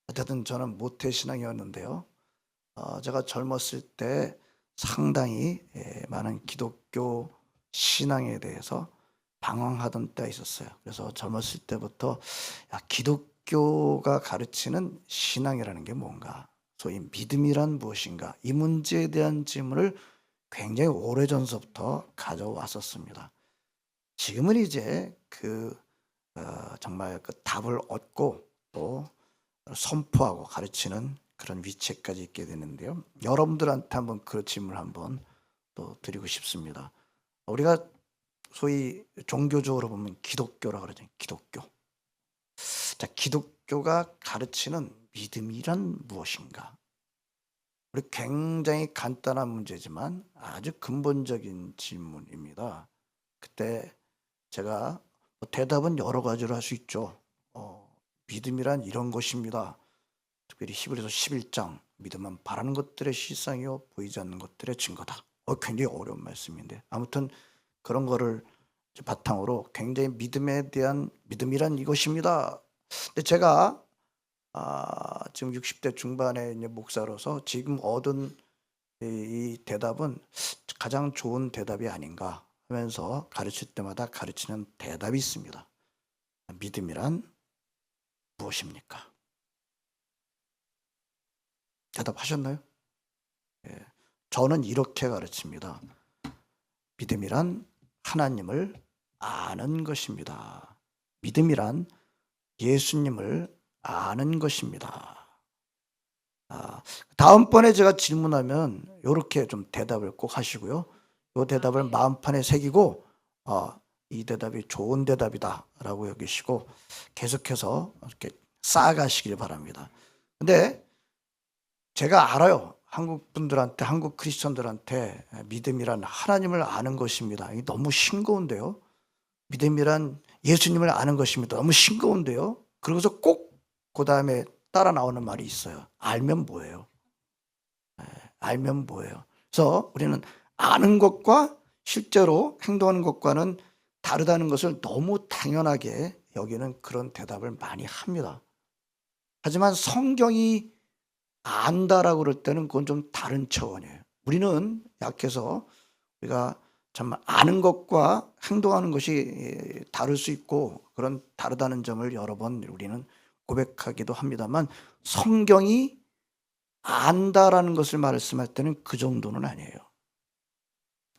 어쨌든 저는 모태신앙이었는데요. 제가 젊었을 때 상당히 많은 기독교 신앙에 대해서 방황하던 때가 있었어요. 그래서 젊었을 때부터 기독교가 가르치는 신앙이라는 게 뭔가, 소위 믿음이란 무엇인가, 이 문제에 대한 질문을 굉장히 오래전서부터 가져왔었습니다. 지금은 이제 정말 그 답을 얻고 또 선포하고 가르치는 그런 위치까지 있게 되는데요. 여러분들한테 한번 그 질문을 한번 또 드리고 싶습니다. 우리가 소위 종교적으로 보면 기독교라고 그러잖아요. 기독교. 자, 기독교가 가르치는 믿음이란 무엇인가? 우리 굉장히 간단한 문제지만 아주 근본적인 질문입니다. 그때 제가 대답은 여러 가지로 할 수 있죠. 믿음이란 이런 것입니다. 특별히 히브리서 11장, 믿음은 바라는 것들의 실상이요 보이지 않는 것들의 증거다. 굉장히 어려운 말씀인데, 아무튼 그런 거를 바탕으로 굉장히 믿음이란 이것입니다. 근데 제가 지금 60대 중반의 이제 목사로서 지금 얻은 이 대답은 가장 좋은 대답이 아닌가 하면서 가르칠 때마다 가르치는 대답이 있습니다. 믿음이란 무엇입니까? 대답하셨나요? 예, 저는 이렇게 가르칩니다. 믿음이란 하나님을 아는 것입니다. 믿음이란 예수님을 아는 것입니다. 다음번에 제가 질문하면 이렇게 좀 대답을 꼭 하시고요. 이 대답을 마음판에 새기고 이 대답이 좋은 대답이다라고 여기시고 계속해서 이렇게 쌓아가시길 바랍니다. 근데 제가 알아요. 한국 분들한테, 한국 크리스천들한테 믿음이란 하나님을 아는 것입니다. 이게 너무 싱거운데요. 믿음이란 예수님을 아는 것입니다. 너무 싱거운데요. 그러고서 꼭 그 다음에 따라 나오는 말이 있어요. 알면 뭐예요? 알면 뭐예요? 그래서 우리는 아는 것과 실제로 행동하는 것과는 다르다는 것을 너무 당연하게 여기는 그런 대답을 많이 합니다. 하지만 성경이 안다라고 그럴 때는 그건 좀 다른 차원이에요. 우리는 약해서 우리가 정말 아는 것과 행동하는 것이 다를 수 있고 그런 다르다는 점을 여러 번 우리는 고백하기도 합니다만, 성경이 안다라는 것을 말씀할 때는 그 정도는 아니에요.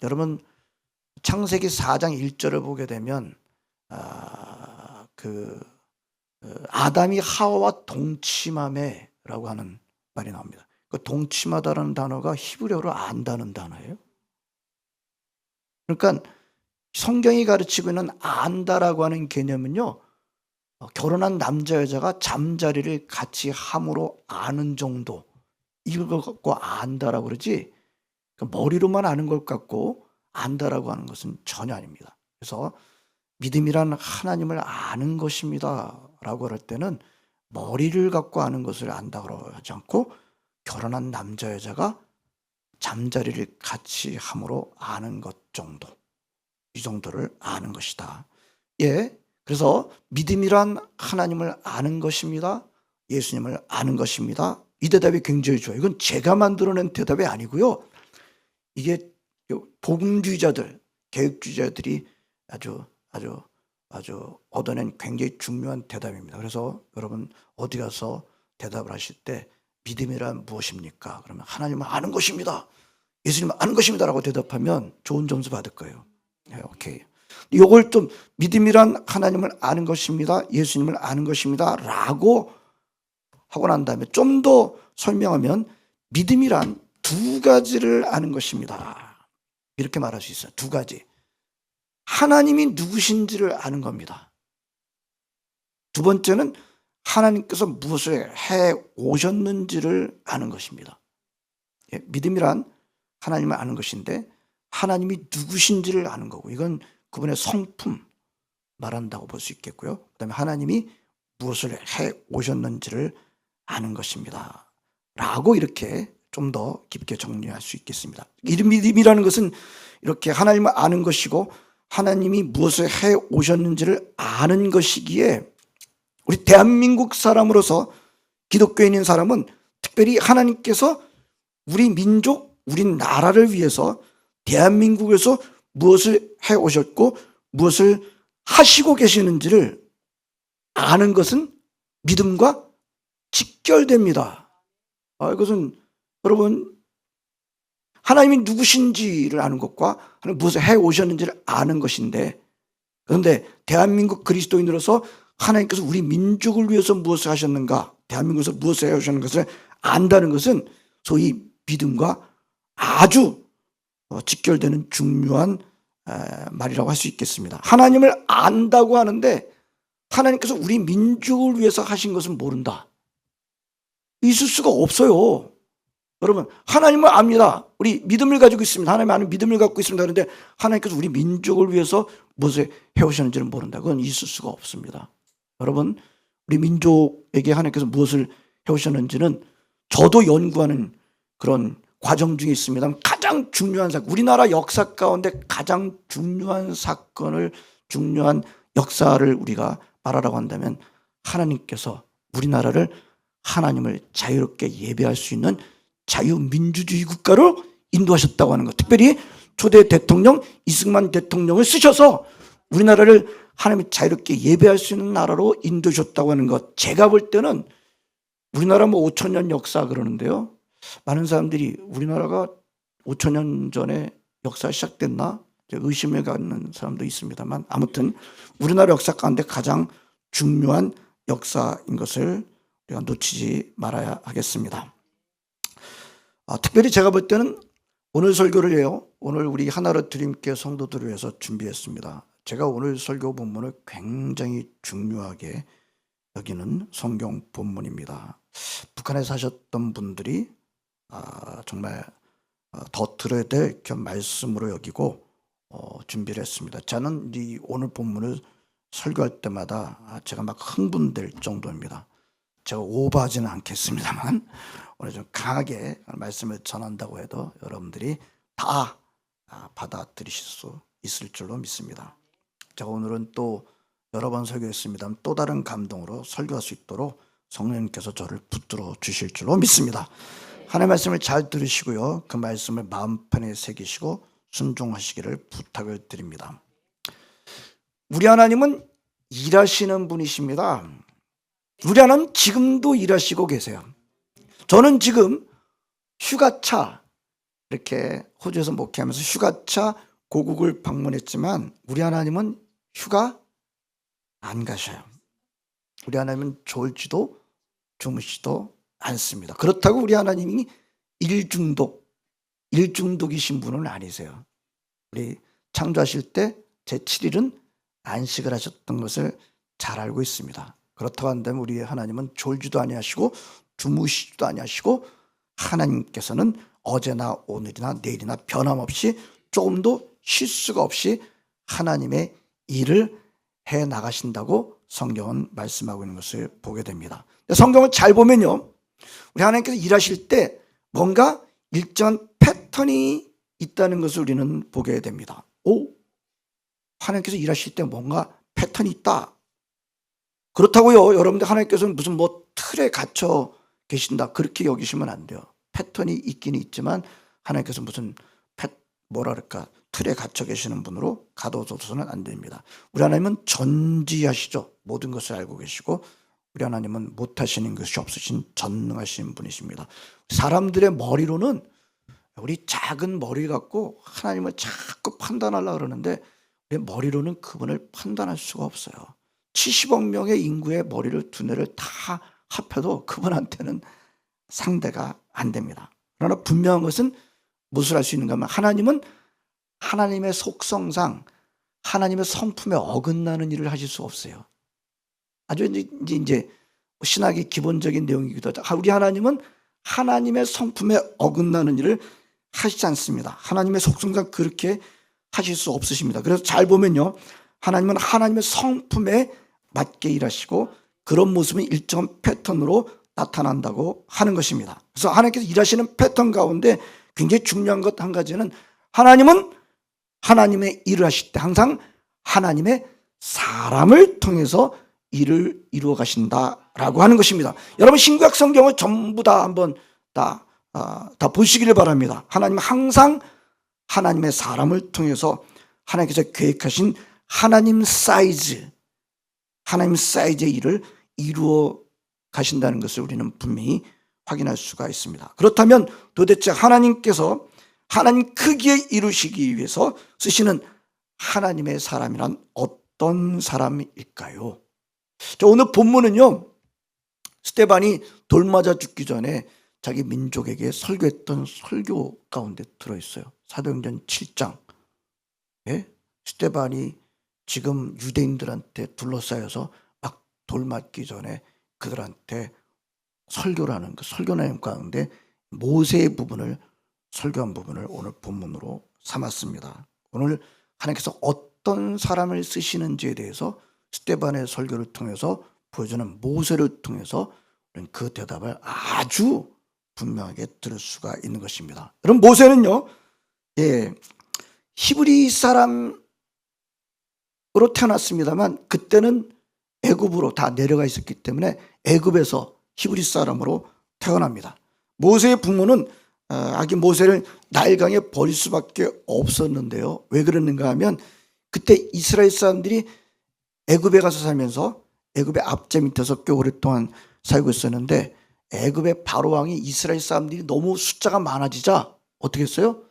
여러분 창세기 4장 1절을 보게 되면 아담이 하와와 동침함에라고 하는 말이 나옵니다. 그 동침하다라는 단어가 히브리어로 안다는 단어예요. 그러니까 성경이 가르치고 있는 안다라고 하는 개념은요, 결혼한 남자 여자가 잠자리를 같이 함으로 아는 정도, 이걸 갖고 안다라고 그러지, 머리로만 아는 것 같고 안다라고 하는 것은 전혀 아닙니다. 그래서 믿음이란 하나님을 아는 것입니다 라고 할 때는 머리를 갖고 아는 것을 안다고 하지 않고 결혼한 남자 여자가 잠자리를 같이 함으로 아는 것 정도, 이 정도를 아는 것이다. 예, 그래서 믿음이란 하나님을 아는 것입니다. 예수님을 아는 것입니다. 이 대답이 굉장히 좋아요. 이건 제가 만들어낸 대답이 아니고요. 이게 복음주의자들, 개혁주의자들이 아주 얻어낸 굉장히 중요한 대답입니다. 그래서 여러분 어디 가서 대답을 하실 때 믿음이란 무엇입니까? 그러면 하나님을 아는 것입니다. 예수님을 아는 것입니다. 라고 대답하면 좋은 점수 받을 거예요. 네, 오케이. 이걸 좀 믿음이란 하나님을 아는 것입니다. 예수님을 아는 것입니다. 라고 하고 난 다음에 좀 더 설명하면 믿음이란 두 가지를 아는 것입니다. 이렇게 말할 수 있어요. 두 가지. 하나님이 누구신지를 아는 겁니다. 두 번째는 하나님께서 무엇을 해 오셨는지를 아는 것입니다. 예, 믿음이란 하나님을 아는 것인데 하나님이 누구신지를 아는 거고, 이건 그분의 성품 말한다고 볼 수 있겠고요. 그다음에 하나님이 무엇을 해 오셨는지를 아는 것입니다. 라고 이렇게 좀 더 깊게 정리할 수 있겠습니다. 이 믿음이라는 것은 이렇게 하나님을 아는 것이고 하나님이 무엇을 해 오셨는지를 아는 것이기에 우리 대한민국 사람으로서 기독교인인 사람은 특별히 하나님께서 우리 민족, 우리 나라를 위해서 대한민국에서 무엇을 해 오셨고 무엇을 하시고 계시는지를 아는 것은 믿음과 직결됩니다. 이것은 여러분 하나님이 누구신지를 아는 것과 하나님 무엇을 해 오셨는지를 아는 것인데, 그런데 대한민국 그리스도인으로서 하나님께서 우리 민족을 위해서 무엇을 하셨는가, 대한민국에서 무엇을 해 오셨는 것을 안다는 것은 소위 믿음과 아주 직결되는 중요한 말이라고 할 수 있겠습니다. 하나님을 안다고 하는데 하나님께서 우리 민족을 위해서 하신 것은 모른다. 있을 수가 없어요. 여러분 하나님을 압니다. 우리 믿음을 가지고 있습니다. 하나님 아는 믿음을 갖고 있습니다. 그런데 하나님께서 우리 민족을 위해서 무엇을 해오셨는지는 모른다. 그건 있을 수가 없습니다. 여러분 우리 민족에게 하나님께서 무엇을 해오셨는지는 저도 연구하는 그런 과정 중에 있습니다. 가장 중요한 사건, 우리나라 역사 가운데 가장 중요한 사건을, 중요한 역사를 우리가 말하라고 한다면 하나님께서 우리나라를 하나님을 자유롭게 예배할 수 있는 자유민주주의 국가로 인도하셨다고 하는 것. 특별히 초대 대통령 이승만 대통령을 쓰셔서 우리나라를 하나님이 자유롭게 예배할 수 있는 나라로 인도하셨다고 하는 것. 제가 볼 때는 우리나라 5,000년 역사 그러는데요. 많은 사람들이 우리나라가 5,000년 전에 역사 시작됐나 의심을 갖는 사람도 있습니다만, 아무튼 우리나라 역사 가운데 가장 중요한 역사인 것을 우리가 놓치지 말아야 하겠습니다. 특별히 제가 볼 때는 오늘 설교를 해요. 오늘 우리 하나로 드림교회 성도들을 위해서 준비했습니다. 제가 오늘 설교 본문을 굉장히 중요하게 여기는 성경 본문입니다. 북한에 사셨던 분들이 정말 더 들어야 될 그런 말씀으로 여기고 준비를 했습니다. 저는 이 오늘 본문을 설교할 때마다 제가 막 흥분될 정도입니다. 제가 오버하지는 않겠습니다만 오늘 좀 강하게 말씀을 전한다고 해도 여러분들이 다 받아들이실 수 있을 줄로 믿습니다. 제가 오늘은 또 여러 번 설교했습니다만 또 다른 감동으로 설교할 수 있도록 성령님께서 저를 붙들어 주실 줄로 믿습니다. 하나님의 말씀을 잘 들으시고요. 그 말씀을 마음판에 새기시고 순종하시기를 부탁을 드립니다. 우리 하나님은 일하시는 분이십니다. 우리 하나님 지금도 일하시고 계세요. 저는 지금 휴가차, 이렇게 호주에서 목회하면서 휴가차 고국을 방문했지만 우리 하나님은 휴가 안 가셔요. 우리 하나님은 졸지도 주무시도 않습니다. 그렇다고 우리 하나님이 일중독이신 분은 아니세요. 우리 창조하실 때 제7일은 안식을 하셨던 것을 잘 알고 있습니다. 그렇다고 한다면 우리 하나님은 졸지도 아니하시고 주무시지도 아니하시고 하나님께서는 어제나 오늘이나 내일이나 변함없이 조금도 쉴 수가 없이 하나님의 일을 해 나가신다고 성경은 말씀하고 있는 것을 보게 됩니다. 성경을 잘 보면요, 우리 하나님께서 일하실 때 뭔가 일정한 패턴이 있다는 것을 우리는 보게 됩니다. 오, 하나님께서 일하실 때 뭔가 패턴이 있다. 그렇다고요, 여러분들 하나님께서는 무슨 뭐 틀에 갇혀 계신다, 그렇게 여기시면 안 돼요. 패턴이 있긴 있지만 하나님께서 무슨 틀에 갇혀 계시는 분으로 가둬둬서는 안 됩니다. 우리 하나님은 전지하시죠. 모든 것을 알고 계시고 우리 하나님은 못하시는 것이 없으신 전능하신 분이십니다. 사람들의 머리로는, 우리 작은 머리 갖고 하나님을 자꾸 판단하려고 그러는데 우리 머리로는 그분을 판단할 수가 없어요. 70억 명의 인구의 머리를 두뇌를 다 합해도 그분한테는 상대가 안 됩니다. 그러나 분명한 것은 무엇을 할 수 있는가 하면 하나님은 하나님의 속성상 하나님의 성품에 어긋나는 일을 하실 수 없어요. 아주 이제 신학의 기본적인 내용이기도 하죠. 우리 하나님은 하나님의 성품에 어긋나는 일을 하시지 않습니다. 하나님의 속성상 그렇게 하실 수 없으십니다. 그래서 잘 보면요, 하나님은 하나님의 성품에 맞게 일하시고 그런 모습은 일정한 패턴으로 나타난다고 하는 것입니다. 그래서 하나님께서 일하시는 패턴 가운데 굉장히 중요한 것 한 가지는, 하나님은 하나님의 일을 하실 때 항상 하나님의 사람을 통해서 일을 이루어 가신다라고 하는 것입니다. 여러분 신구약 성경을 전부 다 한번 다 보시기를 바랍니다. 하나님은 항상 하나님의 사람을 통해서 하나님께서 계획하신 하나님 사이즈의 일을 이루어 가신다는 것을 우리는 분명히 확인할 수가 있습니다. 그렇다면 도대체 하나님께서 하나님 크기에 이루시기 위해서 쓰시는 하나님의 사람이란 어떤 사람일까요? 오늘 본문은요, 스데반이 돌 맞아 죽기 전에 자기 민족에게 설교했던 설교 가운데 들어있어요. 사도행전 7장. 스데반이 지금 유대인들한테 둘러싸여서 막 돌 맞기 전에 그들한테 설교라는 그 설교 내용 가운데 모세의 부분을, 설교한 부분을 오늘 본문으로 삼았습니다. 오늘 하나님께서 어떤 사람을 쓰시는지에 대해서 스데반의 설교를 통해서 보여주는 모세를 통해서 그 대답을 아주 분명하게 들을 수가 있는 것입니다. 여러분 모세는요, 히브리 사람으로 태어났습니다만 그때는 애굽으로 다 내려가 있었기 때문에 애굽에서 히브리 사람으로 태어납니다. 모세의 부모는 아기 모세를 나일강에 버릴 수밖에 없었는데요. 왜 그랬는가 하면 그때 이스라엘 사람들이 애굽에 가서 살면서 애굽의 압제 밑에서 꽤 오랫동안 살고 있었는데 애굽의 바로 왕이 이스라엘 사람들이 너무 숫자가 많아지자 어떻게 했어요?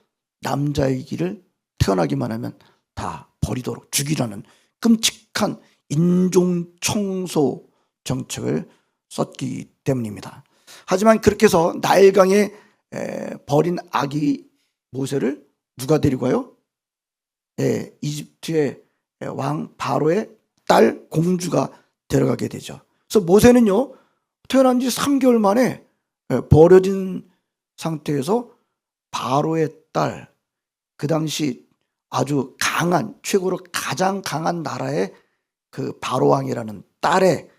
남자이기를 태어나기만 하면 다 버리도록 죽이라는 끔찍한 인종 청소 정책을 썼기 때문입니다. 하지만 그렇게 해서 나일강에 버린 아기 모세를 누가 데리고 가요? 이집트의 왕 바로의 딸 공주가 데려가게 되죠. 그래서 모세는요, 태어난 지 3개월 만에 버려진 상태에서 바로의 딸, 그 당시 아주 강한, 최고로 가장 강한 나라의 그 바로 왕이라는 딸의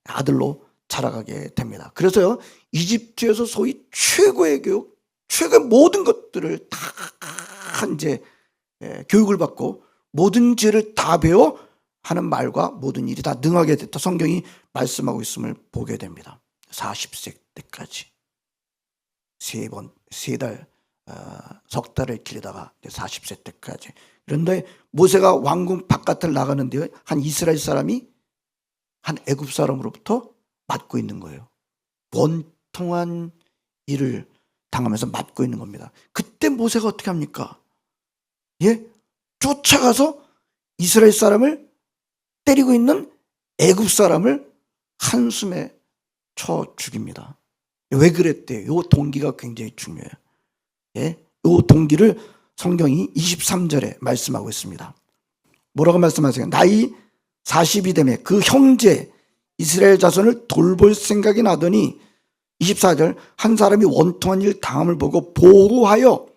아들로 자라가게 됩니다. 그래서요, 이집트에서 소위 최고의 교육, 최고의 모든 것들을 다 이제 교육을 받고 모든 죄를 다 배워 하는 말과 모든 일이 다 능하게 됐다. 성경이 말씀하고 있음을 보게 됩니다. 40세 때까지 석 달을 기르다가 40세 때까지. 그런데 모세가 왕궁 바깥을 나가는데요, 한 이스라엘 사람이 한 애굽 사람으로부터 맞고 있는 거예요. 원통한 일을 당하면서 맞고 있는 겁니다. 그때 모세가 어떻게 합니까? 쫓아가서 이스라엘 사람을 때리고 있는 애굽 사람을 한숨에 쳐 죽입니다. 왜 그랬대요? 이 동기가 굉장히 중요해요. 이 동기를 성경이 23절에 말씀하고 있습니다. 뭐라고 말씀하세요? 나이 40이 되매 그 형제 이스라엘 자손을 돌볼 생각이 나더니 24절 한 사람이 원통한 일 당함을 보고 보호하여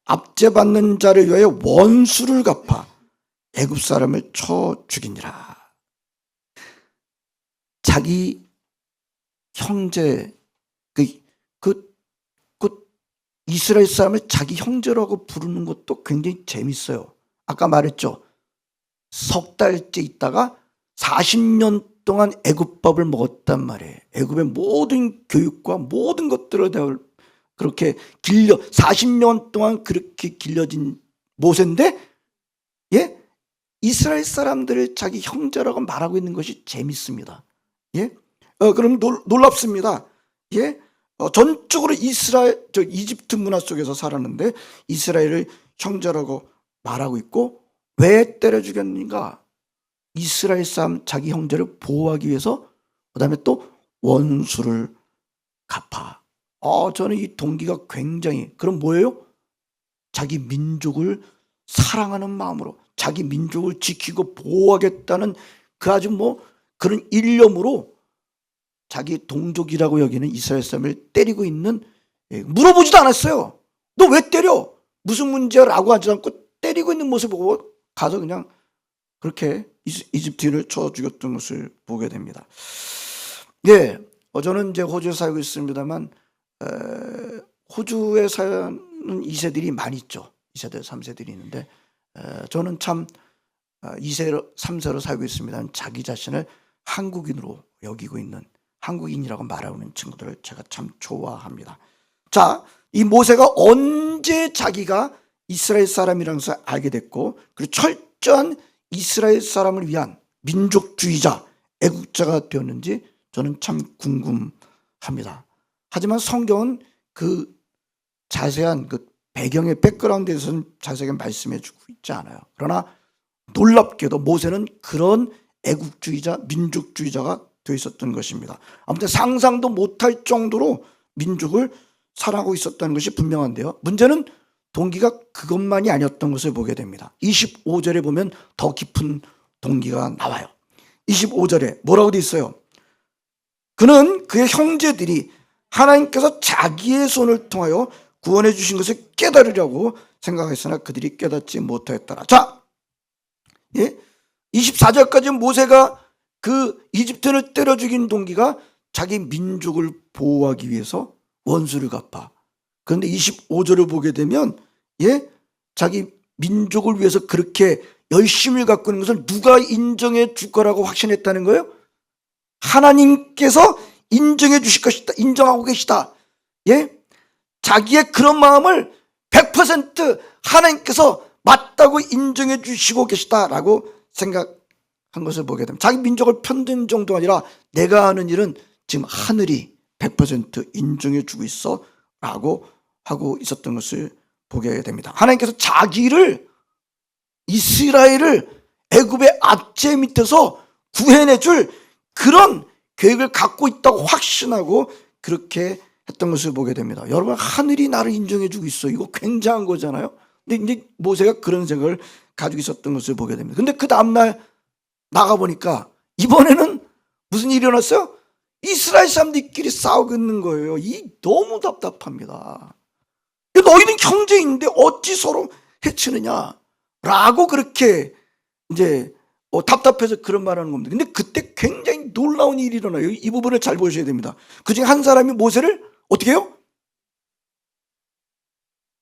압제받는 자를 위하여 원수를 갚아 애굽 사람을 쳐 죽이니라. 자기 형제 그 이스라엘 사람을 자기 형제라고 부르는 것도 굉장히 재밌어요. 아까 말했죠. 석 달째 있다가 40년 동안 애굽밥을 먹었단 말이에요. 애굽의 모든 교육과 모든 것들을 그렇게 40년 동안 그렇게 길러진 모세인데, 예? 이스라엘 사람들을 자기 형제라고 말하고 있는 것이 재밌습니다. 예? 그럼 놀랍습니다. 예? 전적으로 이집트 문화 속에서 살았는데 이스라엘을 형제라고 말하고 있고, 왜 때려 죽였는가? 이스라엘 사람 자기 형제를 보호하기 위해서, 그 다음에 또 원수를 갚아. 저는 이 동기가 굉장히, 그럼 뭐예요? 자기 민족을 사랑하는 마음으로 자기 민족을 지키고 보호하겠다는 그 아주 그런 일념으로 자기 동족이라고 여기는 이스라엘 사람을 때리고 있는, 물어보지도 않았어요. 너 왜 때려? 무슨 문제야? 라고 하지 않고 때리고 있는 모습을 보고 가서 그냥 그렇게 이집트인을 쳐 죽였던 것을 보게 됩니다. 예, 저는 이제 호주에 살고 있습니다만, 호주에 사는 2세들이 많이 있죠. 2세대, 3세들이 있는데, 저는 참 2세, 3세로 살고 있습니다. 자기 자신을 한국인으로 여기고 있는, 한국인이라고 말하는 친구들을 제가 참 좋아합니다. 자, 이 모세가 언제 자기가 이스라엘 사람이라는 것을 알게 됐고, 그리고 철저한 이스라엘 사람을 위한 민족주의자, 애국자가 되었는지 저는 참 궁금합니다. 하지만 성경은 그 자세한 그 배경의 백그라운드에서는 자세하게 말씀해 주고 있지 않아요. 그러나 놀랍게도 모세는 그런 애국주의자, 민족주의자가 되어 있었던 것입니다. 아무튼 상상도 못할 정도로 민족을 사랑하고 있었다는 것이 분명한데요. 문제는 동기가 그것만이 아니었던 것을 보게 됩니다. 25절에 보면 더 깊은 동기가 나와요. 25절에 뭐라고 돼 있어요? 그는 그의 형제들이 하나님께서 자기의 손을 통하여 구원해 주신 것을 깨달으려고 생각했으나 그들이 깨닫지 못하였더라. 자, 예? 24절까지 모세가 그 이집트를 때려 죽인 동기가 자기 민족을 보호하기 위해서 원수를 갚아. 그런데 25절을 보게 되면, 예? 자기 민족을 위해서 그렇게 열심을 갖고 있는 것을 누가 인정해 줄 거라고 확신했다는 거예요? 하나님께서 인정해 주실 것이다. 인정하고 계시다. 예? 자기의 그런 마음을 100% 하나님께서 맞다고 인정해 주시고 계시다라고 생각한 것을 보게 됩니다. 자기 민족을 편드는 정도가 아니라 내가 하는 일은 지금 하늘이 100% 인정해 주고 있어 라고 하고 있었던 것을 보게 됩니다. 하나님께서 자기를, 이스라엘을 애굽의 압제 밑에서 구해내 줄 그런 계획을 갖고 있다고 확신하고 그렇게 했던 것을 보게 됩니다. 여러분, 하늘이 나를 인정해 주고 있어. 이거 굉장한 거잖아요. 근데 이제 모세가 그런 생각을 가지고 있었던 것을 보게 됩니다. 근데 그 다음날 나가보니까 이번에는 무슨 일이 일어났어요? 이스라엘 사람들끼리 싸우고 있는 거예요. 너무 답답합니다. 너희는 형제인데 어찌 서로 해치느냐? 라고 그렇게 이제 답답해서 그런 말하는 겁니다. 근데 그때 굉장히 놀라운 일이 일어나요. 이 부분을 잘 보셔야 됩니다. 그중에 한 사람이 모세를 어떻게 해요?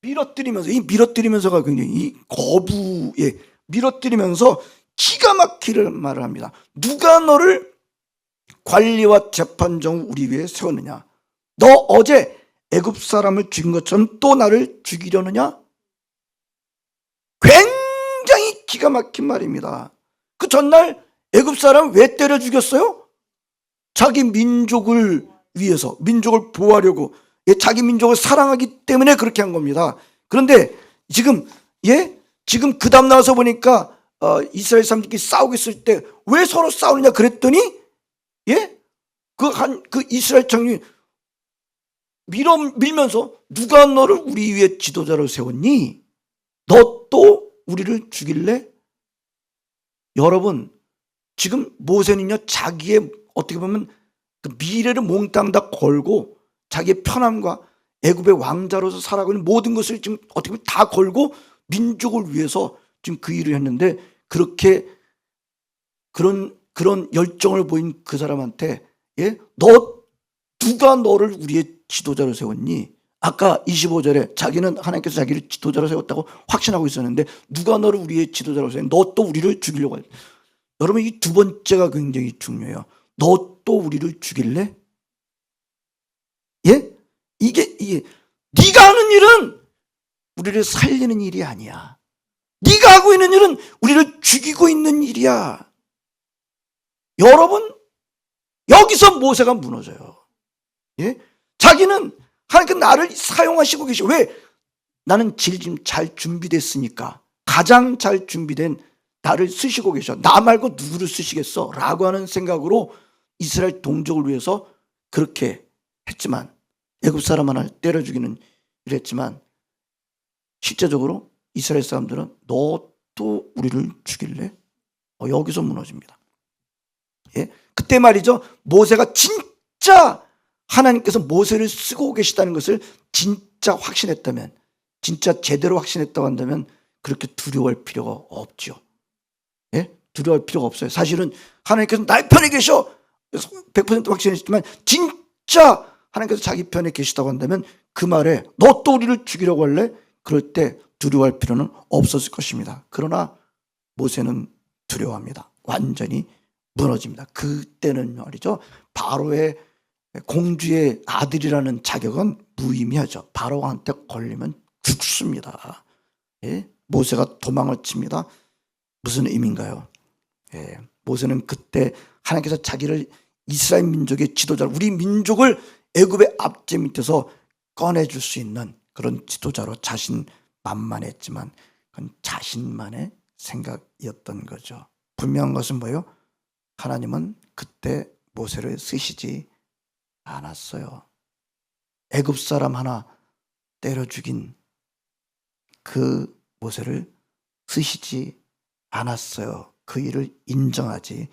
밀어뜨리면서, 이 밀어뜨리면서가 굉장히 이 거부에 밀어뜨리면서 기가 막히는 말을 합니다. 누가 너를 관리와 재판장 우리 위에 세웠느냐? 너 어제 애굽 사람을 죽인 것처럼 또 나를 죽이려느냐? 굉장히 기가 막힌 말입니다. 그 전날 애굽 사람 왜 때려 죽였어요? 자기 민족을 위해서, 민족을 보호하려고, 자기 민족을 사랑하기 때문에 그렇게 한 겁니다. 그런데 지금 지금 그 다음 나와서 보니까 이스라엘 사람들끼리 싸우고 있을 때 왜 서로 싸우느냐 그랬더니 그 이스라엘 장군이 밀면서 누가 너를 우리 위에 지도자로 세웠니? 너 또 우리를 죽일래? 여러분, 지금 모세는요, 자기의 어떻게 보면 그 미래를 몽땅 다 걸고 자기의 편함과 애굽의 왕자로서 살아가고 있는 모든 것을 지금 어떻게 보면 다 걸고 민족을 위해서 지금 그 일을 했는데, 그렇게 그런 열정을 보인 그 사람한테 너 누가 너를 우리의 지도자로 세웠니? 아까 25절에 자기는 하나님께서 자기를 지도자로 세웠다고 확신하고 있었는데 누가 너를 우리의 지도자로 세웠니? 너 또 우리를 죽이려고 해. 여러분 이 두 번째가 굉장히 중요해요. 너 또 우리를 죽일래? 예? 이게 네가 하는 일은 우리를 살리는 일이 아니야. 네가 하고 있는 일은 우리를 죽이고 있는 일이야. 여러분 여기서 모세가 무너져요. 예? 자기는 하나님께 나를 사용하시고 계시고 왜? 나는 지금 잘 준비됐으니까 가장 잘 준비된 나를 쓰시고 계셔. 나 말고 누구를 쓰시겠어? 라고 하는 생각으로 이스라엘 동족을 위해서 그렇게 했지만 애굽 사람 하나를 때려 죽이는 일을 했지만 실제적으로 이스라엘 사람들은 너 또 우리를 죽일래? 여기서 무너집니다. 예? 그때 말이죠. 모세가 진짜 하나님께서 모세를 쓰고 계시다는 것을 진짜 확신했다면, 진짜 제대로 확신했다고 한다면 그렇게 두려워할 필요가 없죠. 예? 두려워할 필요가 없어요. 사실은 하나님께서 나의 편에 계셔 100% 확신했지만 진짜 하나님께서 자기 편에 계시다고 한다면 그 말에 너 또 우리를 죽이려고 할래? 그럴 때 두려워할 필요는 없었을 것입니다. 그러나 모세는 두려워합니다. 완전히 무너집니다. 그때는 말이죠. 바로의 공주의 아들이라는 자격은 무의미하죠. 바로한테 걸리면 죽습니다. 예? 모세가 도망을 칩니다. 무슨 의미인가요? 예. 모세는 그때 하나님께서 자기를 이스라엘 민족의 지도자, 우리 민족을 애굽의 압제 밑에서 꺼내줄 수 있는 그런 지도자로 자신만만했지만 그건 자신만의 생각이었던 거죠. 분명한 것은 뭐예요? 하나님은 그때 모세를 쓰시지 않았어요. 애굽 사람 하나 때려 죽인 그 모세를 쓰시지 않았어요. 그 일을 인정하지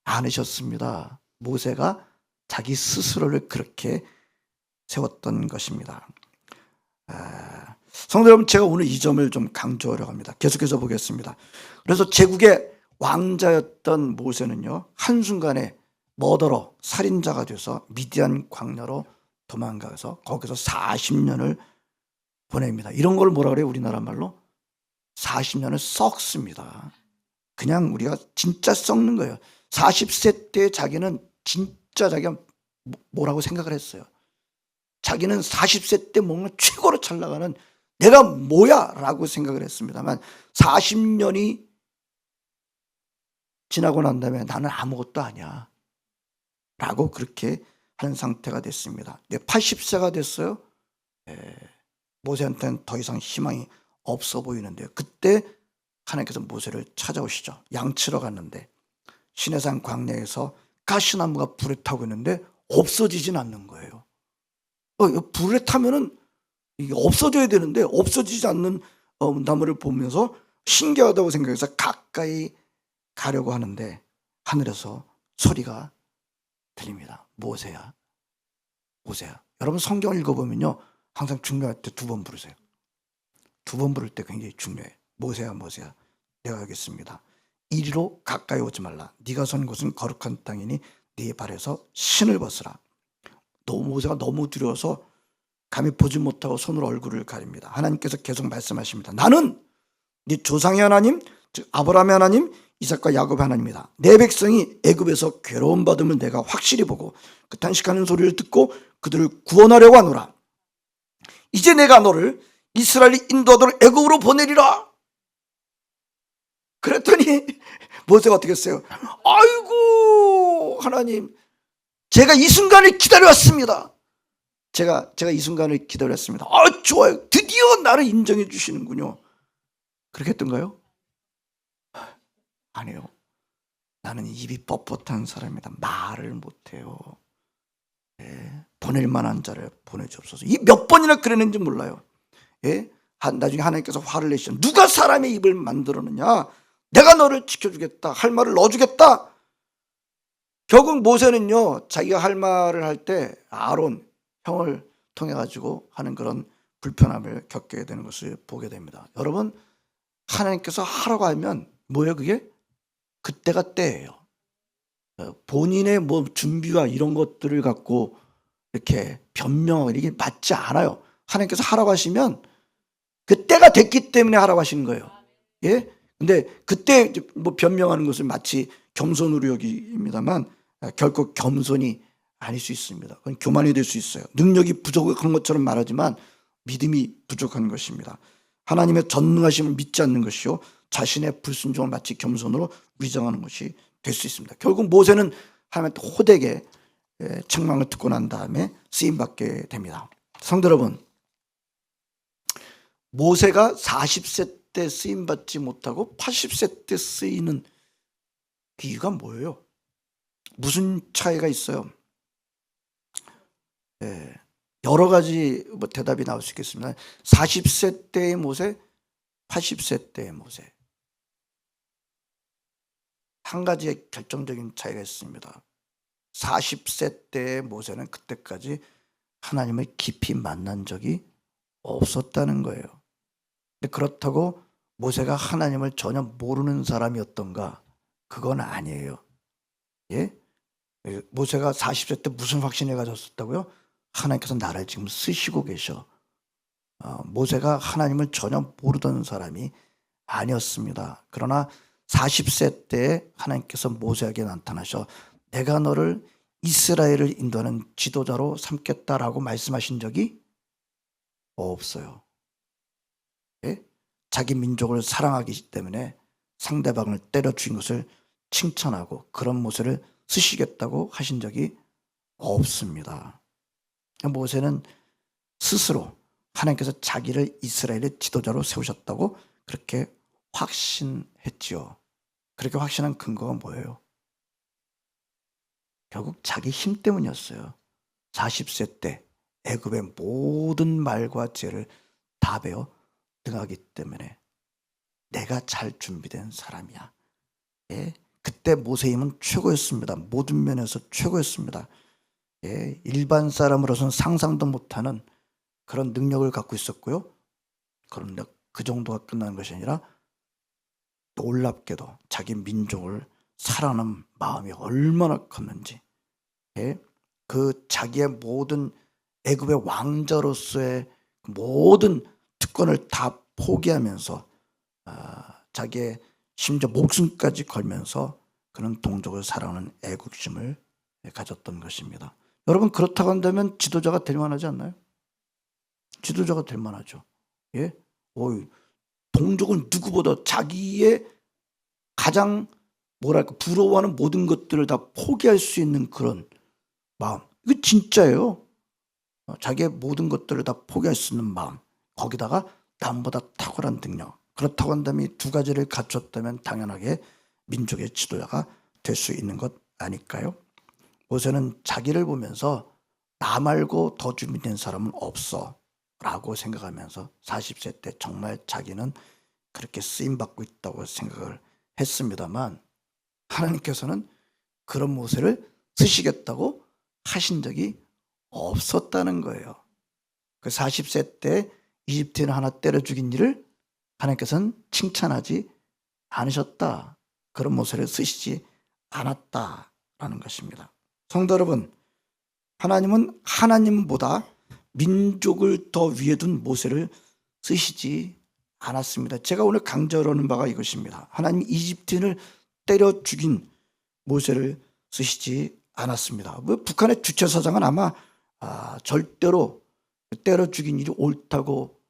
않으셨습니다. 모세가 자기 스스로를 그렇게 세웠던 것입니다. 성도 여러분, 제가 오늘 이 점을 좀 강조하려고 합니다. 계속해서 보겠습니다. 그래서 제국의 왕자였던 모세는요, 한순간에 머더러, 살인자가 돼서 미디안 광야로 도망가서 거기서 40년을 보냅니다. 이런 걸 뭐라 그래요? 우리나라 말로 40년을 썩습니다. 그냥 우리가 진짜 썩는 거예요. 40세 때 자기는 진짜 자기가 뭐라고 생각을 했어요. 자기는 40세 때 뭔가 최고로 잘 나가는 내가 뭐야? 라고 생각을 했습니다만 40년이 지나고 난 다음에 나는 아무것도 아니야 라고 그렇게 하는 상태가 됐습니다. 80세가 됐어요. 모세한테는 더 이상 희망이 없어 보이는데요. 그때 하나님께서 모세를 찾아오시죠. 양치러 갔는데 시내산 광야에서 가시나무가 불에 타고 있는데 없어지진 않는 거예요. 불에 타면은 이게 없어져야 되는데 없어지지 않는 나무를 보면서 신기하다고 생각해서 가까이 가려고 하는데 하늘에서 소리가 들립니다. 모세야, 모세야. 여러분 성경을 읽어보면요, 항상 중요할 때 2번 부르세요. 2번 부를 때 굉장히 중요해. 모세야, 모세야, 내가 여기 있습니다. 이리로 가까이 오지 말라. 네가 선 곳은 거룩한 땅이니 네 발에서 신을 벗으라. 모세가 너무 두려워서 감히 보지 못하고 손으로 얼굴을 가립니다. 하나님께서 계속 말씀하십니다. 나는 네 조상의 하나님, 즉 아브라함의 하나님, 이삭과 야곱의 하나님이다. 내 백성이 애굽에서 괴로움 받음을 내가 확실히 보고 그 탄식하는 소리를 듣고 그들을 구원하려고 하노라. 이제 내가 너를 이스라엘이 인도하도록 애굽으로 보내리라. 그랬더니 모세가 어떻게 했어요? 아이고 하나님, 제가 이 순간을 기다려왔습니다. 제가 이 순간을 기다렸습니다. 좋아요. 드디어 나를 인정해 주시는군요. 그렇게 했던가요? 아니에요. 나는 입이 뻣뻣한 사람이다. 말을 못해요. 보낼 만한 자를 보내주옵소서. 이 몇 번이나 그랬는지 몰라요. 나중에 하나님께서 화를 내시죠. 누가 사람의 입을 만들었느냐? 내가 너를 지켜주겠다. 할 말을 넣어주겠다. 결국 모세는요, 자기가 할 말을 할 때 아론 형을 통해 가지고 하는 그런 불편함을 겪게 되는 것을 보게 됩니다. 여러분, 하나님께서 하라고 하면 뭐예요? 그게 그때가 때예요. 본인의 뭐 준비와 이런 것들을 갖고 이렇게 변명하고 이게 맞지 않아요. 하나님께서 하라고 하시면 그 때가 됐기 때문에 하라고 하시는 거예요. 예? 근데 그때 뭐 변명하는 것을 마치 겸손으로 여깁니다만 결코 겸손이 아닐 수 있습니다. 그건 교만이 될 수 있어요. 능력이 부족한 것처럼 말하지만 믿음이 부족한 것입니다. 하나님의 전능하심을 믿지 않는 것이요 자신의 불순종을 마치 겸손으로 위장하는 것이 될 수 있습니다. 결국 모세는 하나님한테 호되게 책망을 듣고 난 다음에 쓰임받게 됩니다. 성도 여러분, 모세가 40세 때 쓰임받지 못하고 80세 때 쓰이는 그 이유가 뭐예요? 무슨 차이가 있어요? 여러 가지 대답이 나올 수 있겠습니다. 40세 때의 모세, 80세 때의 모세. 한 가지의 결정적인 차이가 있습니다. 40세 때의 모세는 그때까지 하나님을 깊이 만난 적이 없었다는 거예요. 근데 그렇다고 모세가 하나님을 전혀 모르는 사람이었던가? 그건 아니에요. 예? 모세가 40세 때 무슨 확신을 가졌었다고요? 하나님께서 나를 지금 쓰시고 계셔. 모세가 하나님을 전혀 모르던 사람이 아니었습니다. 그러나 40세 때 하나님께서 모세에게 나타나셔 내가 너를 이스라엘을 인도하는 지도자로 삼겠다라고 말씀하신 적이 없어요. 예? 자기 민족을 사랑하기 때문에 상대방을 때려 죽인 것을 칭찬하고 그런 모세를 쓰시겠다고 하신 적이 없습니다. 모세는 스스로 하나님께서 자기를 이스라엘의 지도자로 세우셨다고 그렇게 확신했지요. 그렇게 확신한 근거가 뭐예요? 결국 자기 힘 때문이었어요. 40세 때 애굽의 모든 말과 죄를 다 배워 등하기 때문에 내가 잘 준비된 사람이야. 예? 그때 모세의 힘은 최고였습니다. 모든 면에서 최고였습니다. 예? 일반 사람으로서는 상상도 못하는 그런 능력을 갖고 있었고요. 그런데 그 정도가 끝나는 것이 아니라 놀랍게도 자기 민족을 사랑하는 마음이 얼마나 컸는지, 예? 그 자기의 모든 애굽의 왕자로서의 모든 특권을 다 포기하면서 자기의 심지어 목숨까지 걸면서 그런 동족을 사랑하는 애국심을 가졌던 것입니다. 여러분, 그렇다고 한다면 지도자가 될 만하지 않나요? 지도자가 될 만하죠. 예? 동족은 누구보다 자기의 가장 뭐랄까 부러워하는 모든 것들을 다 포기할 수 있는 그런 마음. 이거 진짜예요. 자기의 모든 것들을 다 포기할 수 있는 마음. 거기다가 남보다 탁월한 능력. 그렇다고 한다면 이 두 가지를 갖췄다면 당연하게 민족의 지도자가 될 수 있는 것 아닐까요? 모세는 자기를 보면서 나 말고 더 준비된 사람은 없어 라고 생각하면서 40세 때 정말 자기는 그렇게 쓰임받고 있다고 생각을 했습니다만 하나님께서는 그런 모세를 쓰시겠다고 하신 적이 없었다는 거예요. 그 40세 때 이집트인 하나 때려 죽인 일을 하나님께서는 칭찬하지 않으셨다. 그런 모세를 쓰시지 않았다라는 것입니다. 성도 여러분, 하나님은 하나님보다 민족을 더 위에 둔 모세를 쓰시지 않았습니다. 제가 오늘 강조하는 바가 이것입니다. 하나님 이집트인을 때려 죽인 모세를 쓰시지 않았습니다. 북한의 주체사장은 아마 절대로 때려 죽인 일이 옳다고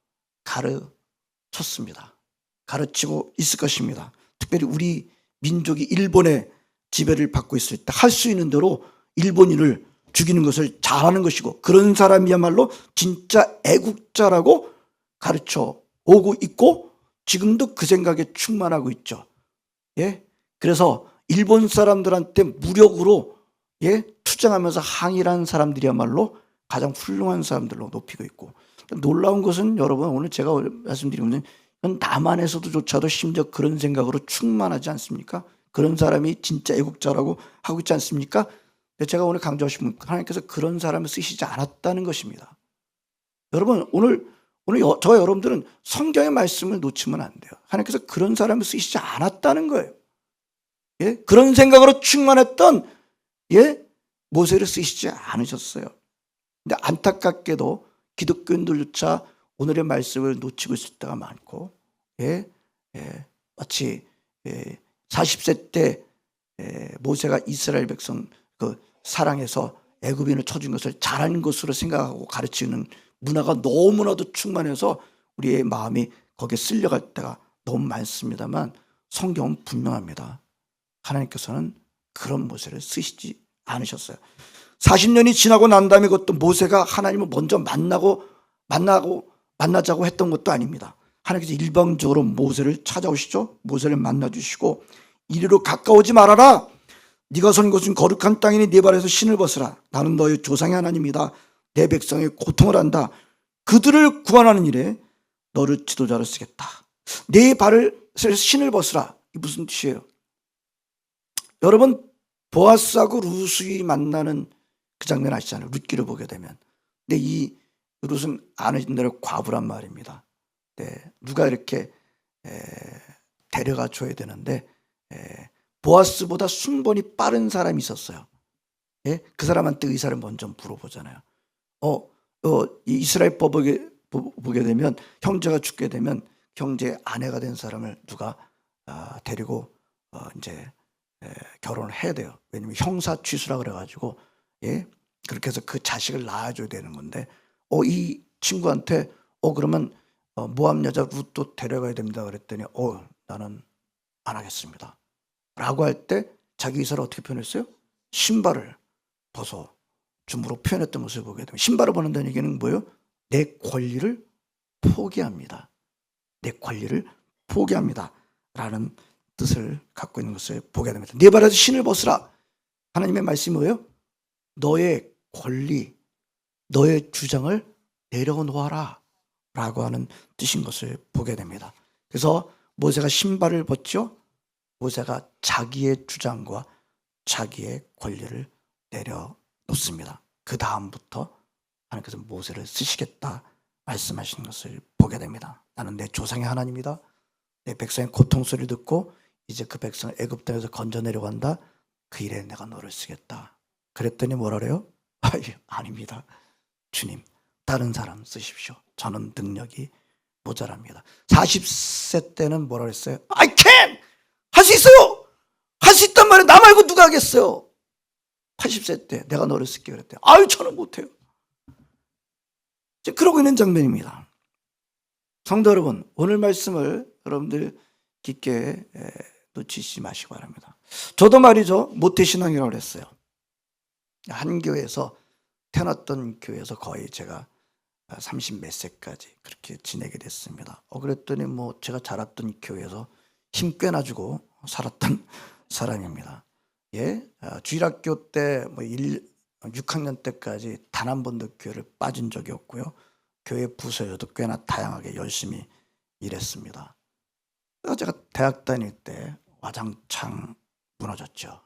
가르쳤습니다. 가르치고 있을 것입니다. 특별히 우리 민족이 일본의 지배를 받고 있을 때 할 수 있는 대로 일본인을 죽이는 것을 잘하는 것이고 그런 사람이야말로 진짜 애국자라고 가르쳐 오고 있고 지금도 그 생각에 충만하고 있죠. 예? 그래서 일본 사람들한테 무력으로 투쟁하면서 항일하는 사람들이야말로 가장 훌륭한 사람들로 높이고 있고 놀라운 것은 여러분 오늘 제가 말씀드린 것은 남한에서도조차도 심지어 그런 생각으로 충만하지 않습니까? 그런 사람이 진짜 애국자라고 하고 있지 않습니까? 제가 오늘 강조하신 분 하나님께서 그런 사람을 쓰시지 않았다는 것입니다. 여러분 오늘 저와 여러분들은 성경의 말씀을 놓치면 안 돼요. 하나님께서 그런 사람을 쓰시지 않았다는 거예요. 예? 그런 생각으로 충만했던 모세를 쓰시지 않으셨어요. 근데 안타깝게도 기독교인들조차 오늘의 말씀을 놓치고 있을 때가 많고, 마치 40세 때 모세가 이스라엘 백성 그 사랑해서 애굽인을 쳐준 것을 잘한 것으로 생각하고 가르치는 문화가 너무나도 충만해서 우리의 마음이 거기에 쓸려갈 때가 너무 많습니다만, 성경은 분명합니다. 하나님께서는 그런 모세를 쓰시지 않으셨어요. 40년이 지나고 난 다음에 그것도 모세가 하나님을 먼저 만나자고 했던 것도 아닙니다. 하나님께서 일방적으로 모세를 찾아오시죠. 모세를 만나주시고 이리로 가까우지 말아라. 네가 선 곳은 거룩한 땅이니 네 발에서 신을 벗으라. 나는 너의 조상의 하나님이다. 내 백성의 고통을 안다. 그들을 구원하는 일에 너를 지도자로 쓰겠다. 네 발에서 신을 벗으라. 이 무슨 뜻이에요? 여러분, 보아스하고 루스이 만나는 그 장면 아시잖아요. 룻기를 보게 되면. 근데 이 룻은 아는 대로 과부란 말입니다. 누가 이렇게 데려가 줘야 되는데 보아스보다 순번이 빠른 사람이 있었어요. 그 사람한테 의사를 먼저 물어보잖아요. 이 이스라엘 법을 보게 되면 형제가 죽게 되면 형제의 아내가 된 사람을 누가 데리고 이제 결혼을 해야 돼요. 왜냐면 형사 취수라 그래가지고 그렇게 해서 그 자식을 낳아줘야 되는 건데 이 친구한테 그러면 모압 여자 룻도 데려가야 됩니다 그랬더니 나는 안 하겠습니다 라고 할 때 자기 의사를 어떻게 표현했어요? 신발을 벗어 줌으로 표현했던 것을 보게 되면, 신발을 벗는다는 얘기는 뭐예요? 내 권리를 포기합니다. 내 권리를 포기합니다 라는 뜻을 갖고 있는 것을 보게 됩니다. 네 발에서 신을 벗으라. 하나님의 말씀이 뭐예요? 너의 권리, 너의 주장을 내려놓아라 라고 하는 뜻인 것을 보게 됩니다. 그래서 모세가 신발을 벗죠. 모세가 자기의 주장과 자기의 권리를 내려놓습니다. 그 다음부터 하나님께서 모세를 쓰시겠다 말씀하시는 것을 보게 됩니다. 나는 내 조상의 하나님이다. 내 백성의 고통 소리를 듣고 이제 그 백성을 애굽 땅에서 건져 내려간다. 그 일에 내가 너를 쓰겠다. 그랬더니 뭐라 그래요? 아닙니다. 주님, 다른 사람 쓰십시오. 저는 능력이 모자랍니다. 40세 때는 뭐라 그랬어요? I can! 할 수 있어요! 할 수 있단 말이에요. 나 말고 누가 하겠어요? 80세 때 내가 너를 쓸게 그랬대요. 저는 못해요. 그러고 있는 장면입니다. 성도 여러분, 오늘 말씀을 여러분들 깊게 놓치지 마시기 바랍니다. 저도 말이죠, 모태신앙이라고 그랬어요. 한 교회에서 태어났던 교회에서 거의 제가 30 몇 세까지 그렇게 지내게 됐습니다. 그랬더니 제가 자랐던 교회에서 힘 꽤나 주고 살았던 사람입니다. 주일학교 때 6학년 때까지 단 한 번도 교회를 빠진 적이 없고요. 교회 부서에도 꽤나 다양하게 열심히 일했습니다. 제가 대학 다닐 때 와장창 무너졌죠.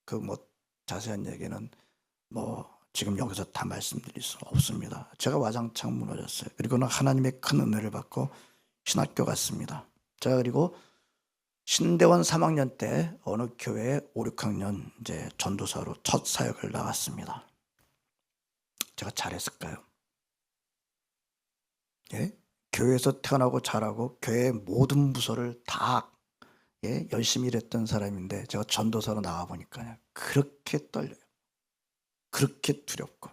그 자세한 얘기는 지금 여기서 다 말씀드릴 수 없습니다. 제가 와장창 무너졌어요. 그리고는 하나님의 큰 은혜를 받고 신학교 갔습니다. 제가 그리고 신대원 3학년 때 어느 교회에 5, 6학년 이제 전도사로 첫 사역을 나갔습니다. 제가 잘했을까요? 교회에서 태어나고 자라고 교회의 모든 부서를 다 열심히 일했던 사람인데 제가 전도사로 나가보니까 그렇게 떨려요. 그렇게 두렵고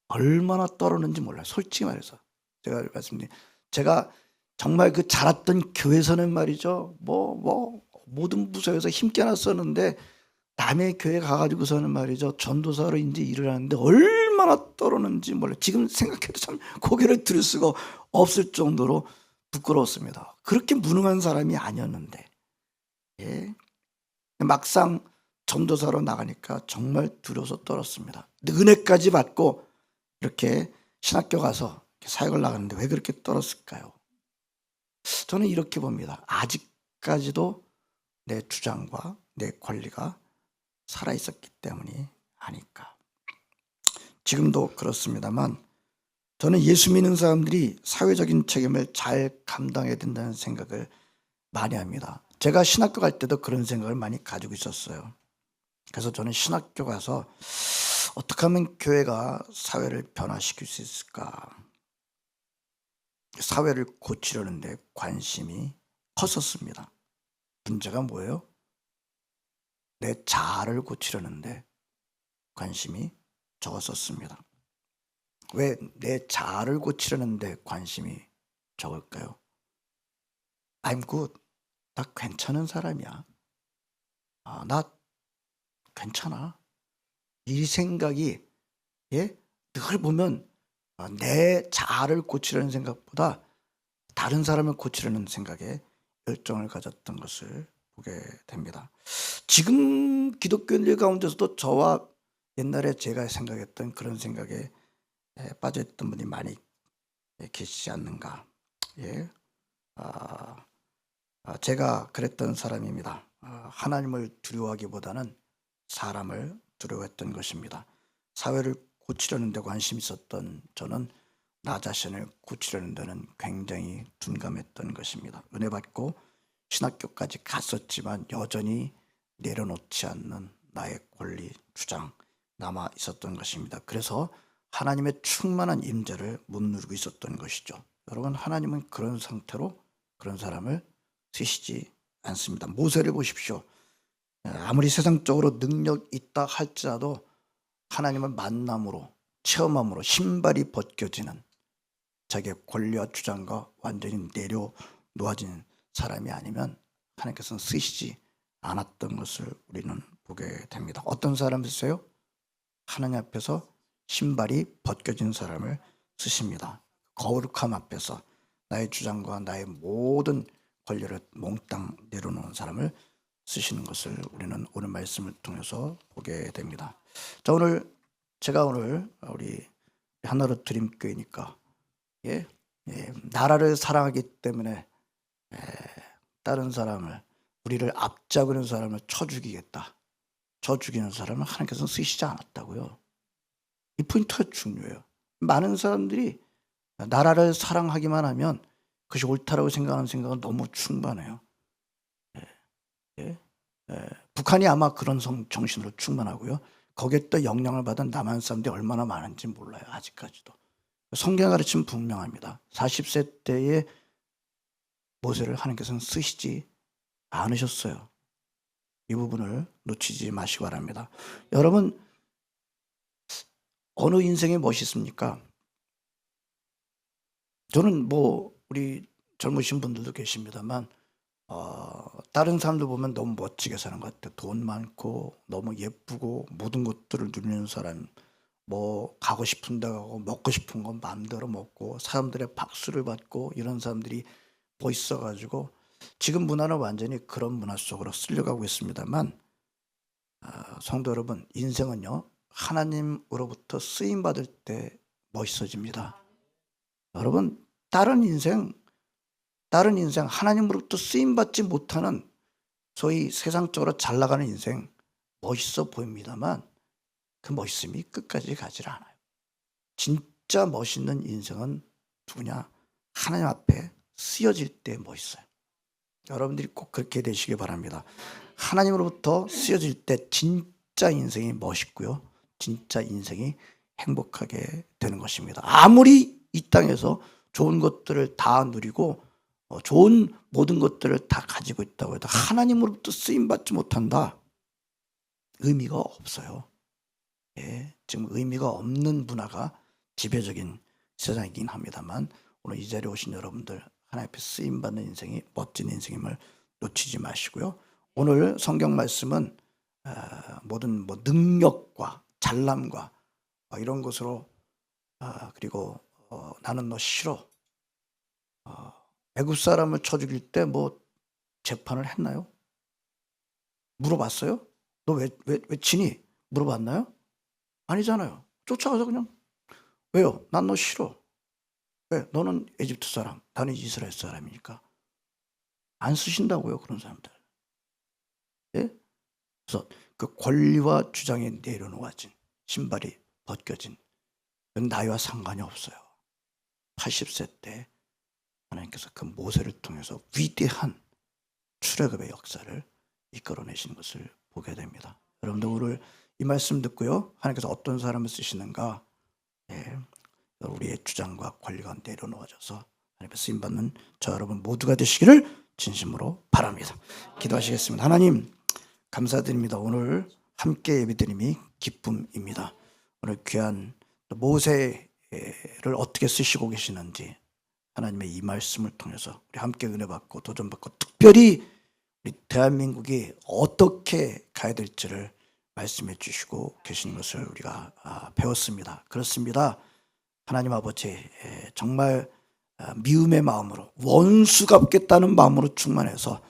얼마나 떨었는지 몰라요. 솔직히 말해서 제가 말씀드린, 제가 정말 그 자랐던 교회에서는 말이죠, 모든 부서에서 힘께나 썼는데 남의 교회 가가지고서는 말이죠, 전도사로 이제 일을 하는데 얼마나 떨었는지 몰라요. 지금 생각해도 참 고개를 들을 수가 없을 정도로 부끄러웠습니다. 그렇게 무능한 사람이 아니었는데 막상 전도사로 나가니까 정말 두려워서 떨었습니다. 근데 은혜까지 받고 이렇게 신학교 가서 이렇게 사역을 나가는데 왜 그렇게 떨었을까요? 저는 이렇게 봅니다. 아직까지도 내 주장과 내 권리가 살아있었기 때문이 아닐까. 지금도 그렇습니다만 저는 예수 믿는 사람들이 사회적인 책임을 잘 감당해야 된다는 생각을 많이 합니다. 제가 신학교 갈 때도 그런 생각을 많이 가지고 있었어요. 그래서 저는 신학교 가서 어떻게 하면 교회가 사회를 변화시킬 수 있을까? 사회를 고치려는 데 관심이 컸었습니다. 문제가 뭐예요? 내 자아를 고치려는데 관심이 적었었습니다. 왜 내 자아를 고치려는데 관심이 적을까요? I'm good. 나 괜찮은 사람이야. 나 괜찮아. 이 생각이 늘 보면 내 자아를 고치려는 생각보다 다른 사람을 고치려는 생각에 열정을 가졌던 것을 보게 됩니다. 지금 기독교인들 가운데서도 저와 옛날에 제가 생각했던 그런 생각에 빠져있던 분이 많이 계시지 않는가. 제가 그랬던 사람입니다. 하나님을 두려워하기보다는 사람을 두려워했던 것입니다. 사회를 고치려는 데 관심이 있었던 저는 나 자신을 고치려는 데는 굉장히 둔감했던 것입니다. 은혜 받고 신학교까지 갔었지만 여전히 내려놓지 않는 나의 권리 주장 남아 있었던 것입니다. 그래서 하나님의 충만한 임재를 못 누리고 있었던 것이죠. 여러분, 하나님은 그런 상태로 그런 사람을 쓰시지 않습니다. 모세를 보십시오. 아무리 세상적으로 능력 있다 할지라도 하나님을 만남으로 체험함으로 신발이 벗겨지는 자기의 권리와 주장과 완전히 내려놓아진 사람이 아니면 하나님께서는 쓰시지 않았던 것을 우리는 보게 됩니다. 어떤 사람을 쓰세요? 하나님 앞에서 신발이 벗겨진 사람을 쓰십니다. 거룩함 앞에서 나의 주장과 나의 모든 권리를 몽땅 내려놓은 사람을 쓰시는 것을 우리는 오늘 말씀을 통해서 보게 됩니다. 자, 제가 오늘 우리 하나로 드림교회니까 나라를 사랑하기 때문에 다른 사람을, 우리를 앞잡는 사람을 쳐 죽이겠다. 쳐 죽이는 사람을 하나님께서는 쓰시지 않았다고요. 이 포인트가 중요해요. 많은 사람들이 나라를 사랑하기만 하면 그것이 옳다라고 생각하는 생각은 너무 충만해요. 북한이 아마 그런 정신으로 충만하고요. 거기에 또 영향을 받은 남한 사람들이 얼마나 많은지 몰라요. 아직까지도. 성경 가르침은 분명합니다. 40세 때에 모세를 하나님께서는 쓰시지 않으셨어요. 이 부분을 놓치지 마시기 바랍니다. 여러분, 어느 인생이 멋있습니까? 저는 우리 젊으신 분들도 계십니다만 다른 사람들 보면 너무 멋지게 사는 것 같아요. 돈 많고 너무 예쁘고 모든 것들을 누리는 사람, 가고 싶은 데 가고 먹고 싶은 건 마음대로 먹고 사람들의 박수를 받고 이런 사람들이 멋있어가지고 지금 문화는 완전히 그런 문화 속으로 쓸려가고 있습니다만 성도 여러분, 인생은요 하나님으로부터 쓰임받을 때 멋있어집니다. 여러분, 다른 인생 하나님으로부터 쓰임받지 못하는 소위 세상적으로 잘 나가는 인생 멋있어 보입니다만 그 멋있음이 끝까지 가지 않아요. 진짜 멋있는 인생은 누구냐? 하나님 앞에 쓰여질 때 멋있어요. 여러분들이 꼭 그렇게 되시기 바랍니다. 하나님으로부터 쓰여질 때 진짜 인생이 멋있고요. 진짜 인생이 행복하게 되는 것입니다. 아무리 이 땅에서 좋은 것들을 다 누리고 좋은 모든 것들을 다 가지고 있다고 해도 하나님으로부터 쓰임받지 못한다. 의미가 없어요. 지금 의미가 없는 문화가 지배적인 세상이긴 합니다만 오늘 이 자리에 오신 여러분들 하나님 앞에 쓰임받는 인생이 멋진 인생임을 놓치지 마시고요. 오늘 성경 말씀은 모든 능력과 잘남과 이런 것으로 그리고 나는 너 싫어. 애굽 사람을 쳐 죽일 때 재판을 했나요? 물어봤어요? 너 왜 치니? 물어봤나요? 아니잖아요. 쫓아가서 그냥 왜요? 난 너 싫어. 왜? 너는 에집트 사람, 나는 이스라엘 사람이니까. 안 쓰신다고요, 그런 사람들. 그래서 그 권리와 주장에 내려놓아진 신발이 벗겨진 그건 나이와 상관이 없어요. 80세 때 하나님께서 그 모세를 통해서 위대한 출애굽의 역사를 이끌어내시는 것을 보게 됩니다. 여러분들 오늘 이 말씀 듣고요, 하나님께서 어떤 사람을 쓰시는가, 예, 우리의 주장과 권리가 내려놓아져서 하나님의 쓰임받는 저 여러분 모두가 되시기를 진심으로 바랍니다. 기도하시겠습니다. 하나님 감사드립니다. 오늘 함께 예배드림이 기쁨입니다. 오늘 귀한 모세를 어떻게 쓰시고 계시는지 하나님의 이 말씀을 통해서 우리 함께 은혜 받고 도전 받고, 특별히 우리 대한민국이 어떻게 가야 될지를 말씀해 주시고 계시는 것을 우리가 배웠습니다. 그렇습니다. 하나님 아버지, 정말 미움의 마음으로, 원수 갚겠다는 마음으로 충만해서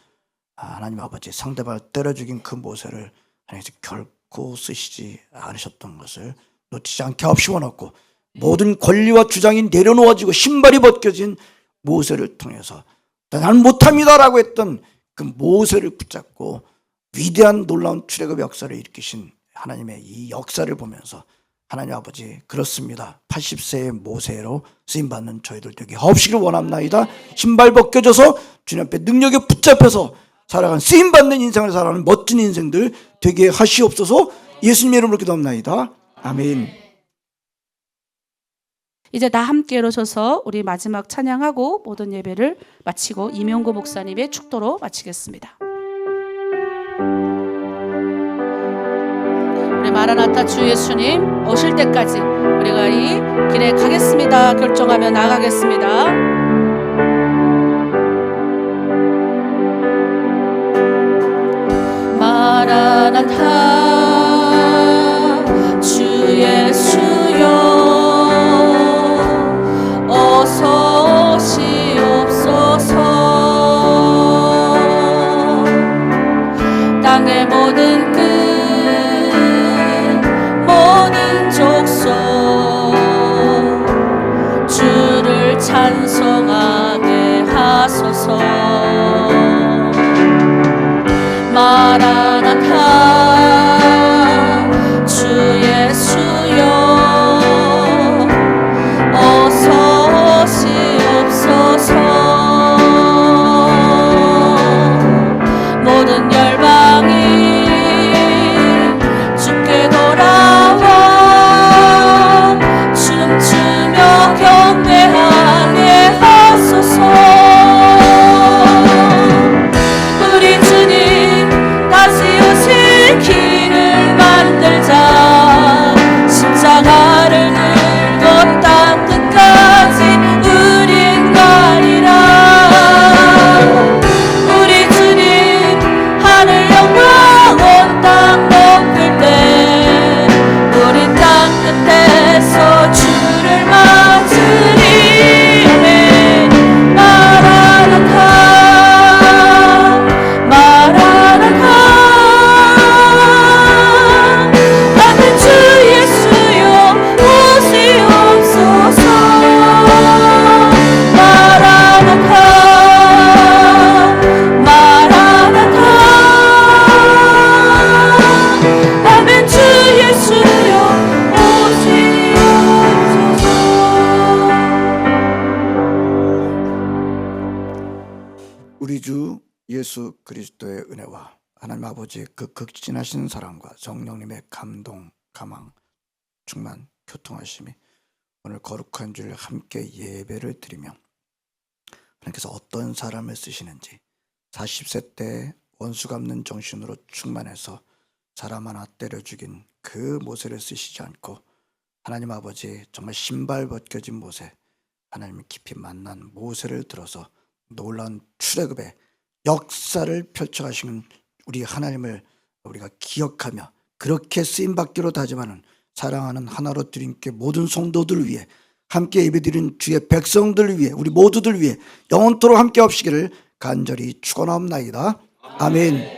하나님 아버지 상대방을 때려 죽인 그 모세를 하나님께서 결코 쓰시지 않으셨던 것을 놓치지 않게 하옵시 원하고, 모든 권리와 주장이 내려놓아지고 신발이 벗겨진 모세를 통해서 나는 못합니다라고 했던 그 모세를 붙잡고 위대한 놀라운 출애굽의 역사를 일으키신 하나님의 이 역사를 보면서 하나님 아버지, 그렇습니다. 80세의 모세로 쓰임받는 저희들 되게 하옵시길 원합나이다. 신발 벗겨져서 주님 앞에 능력에 붙잡혀서 살아가는, 쓰임받는 인생을 살아가는 멋진 인생들 되게 하시옵소서. 예수님의 이름으로 기도합나이다. 아멘. 이제 다 함께 일어서서 우리 마지막 찬양하고 모든 예배를 마치고 이명구 목사님의 축도로 마치겠습니다. 우리 마라나타 주 예수님 오실 때까지 우리가 이 길에 가겠습니다 결정하며 나가겠습니다. 마라나타 주 예수여 어서 오시옵소서. 땅의 모든 끝 모든 족속 주를 찬송하게 하소서. 마라나타 주 예수여 어서 오시옵소서. 모든 열방이 주께 돌아와 춤추며 경배하게 하소서. 우리 주님 다시 오실 길을 만들자. 십자가를 들고 땅 끝까지 우린 가리라. 우리 주님 하늘 영광 온 땅 높을 때 우린 땅 끝에서 주를 맞으리. 마라나타 마라나타 아멘. 주 예수여 오시옵소서. 마라나타 마라나타 아멘. 주 예수여 오시옵소서. 우리 주 예수 그리스도의 은혜와 하나님 아버지의 그 극진하신 사랑과 성령님의 감동, 감앙, 충만, 교통하심이 오늘 거룩한 주일 함께 예배를 드리며 하나님께서 어떤 사람을 쓰시는지, 40세 때 원수 갚는 정신으로 충만해서 사람 하나 때려 죽인 그 모세를 쓰시지 않고 하나님 아버지 정말 신발 벗겨진 모세, 하나님을 깊이 만난 모세를 들어서 놀라운 출애굽의 역사를 펼쳐가시는 우리 하나님을 우리가 기억하며 그렇게 쓰임받기로 다짐하는 사랑하는 하나로 드림께 모든 성도들을 위해, 함께 예배드린 주의 백성들을 위해, 우리 모두들 위해 영원토록 함께 하시기를 간절히 축원하옵나이다. 아멘.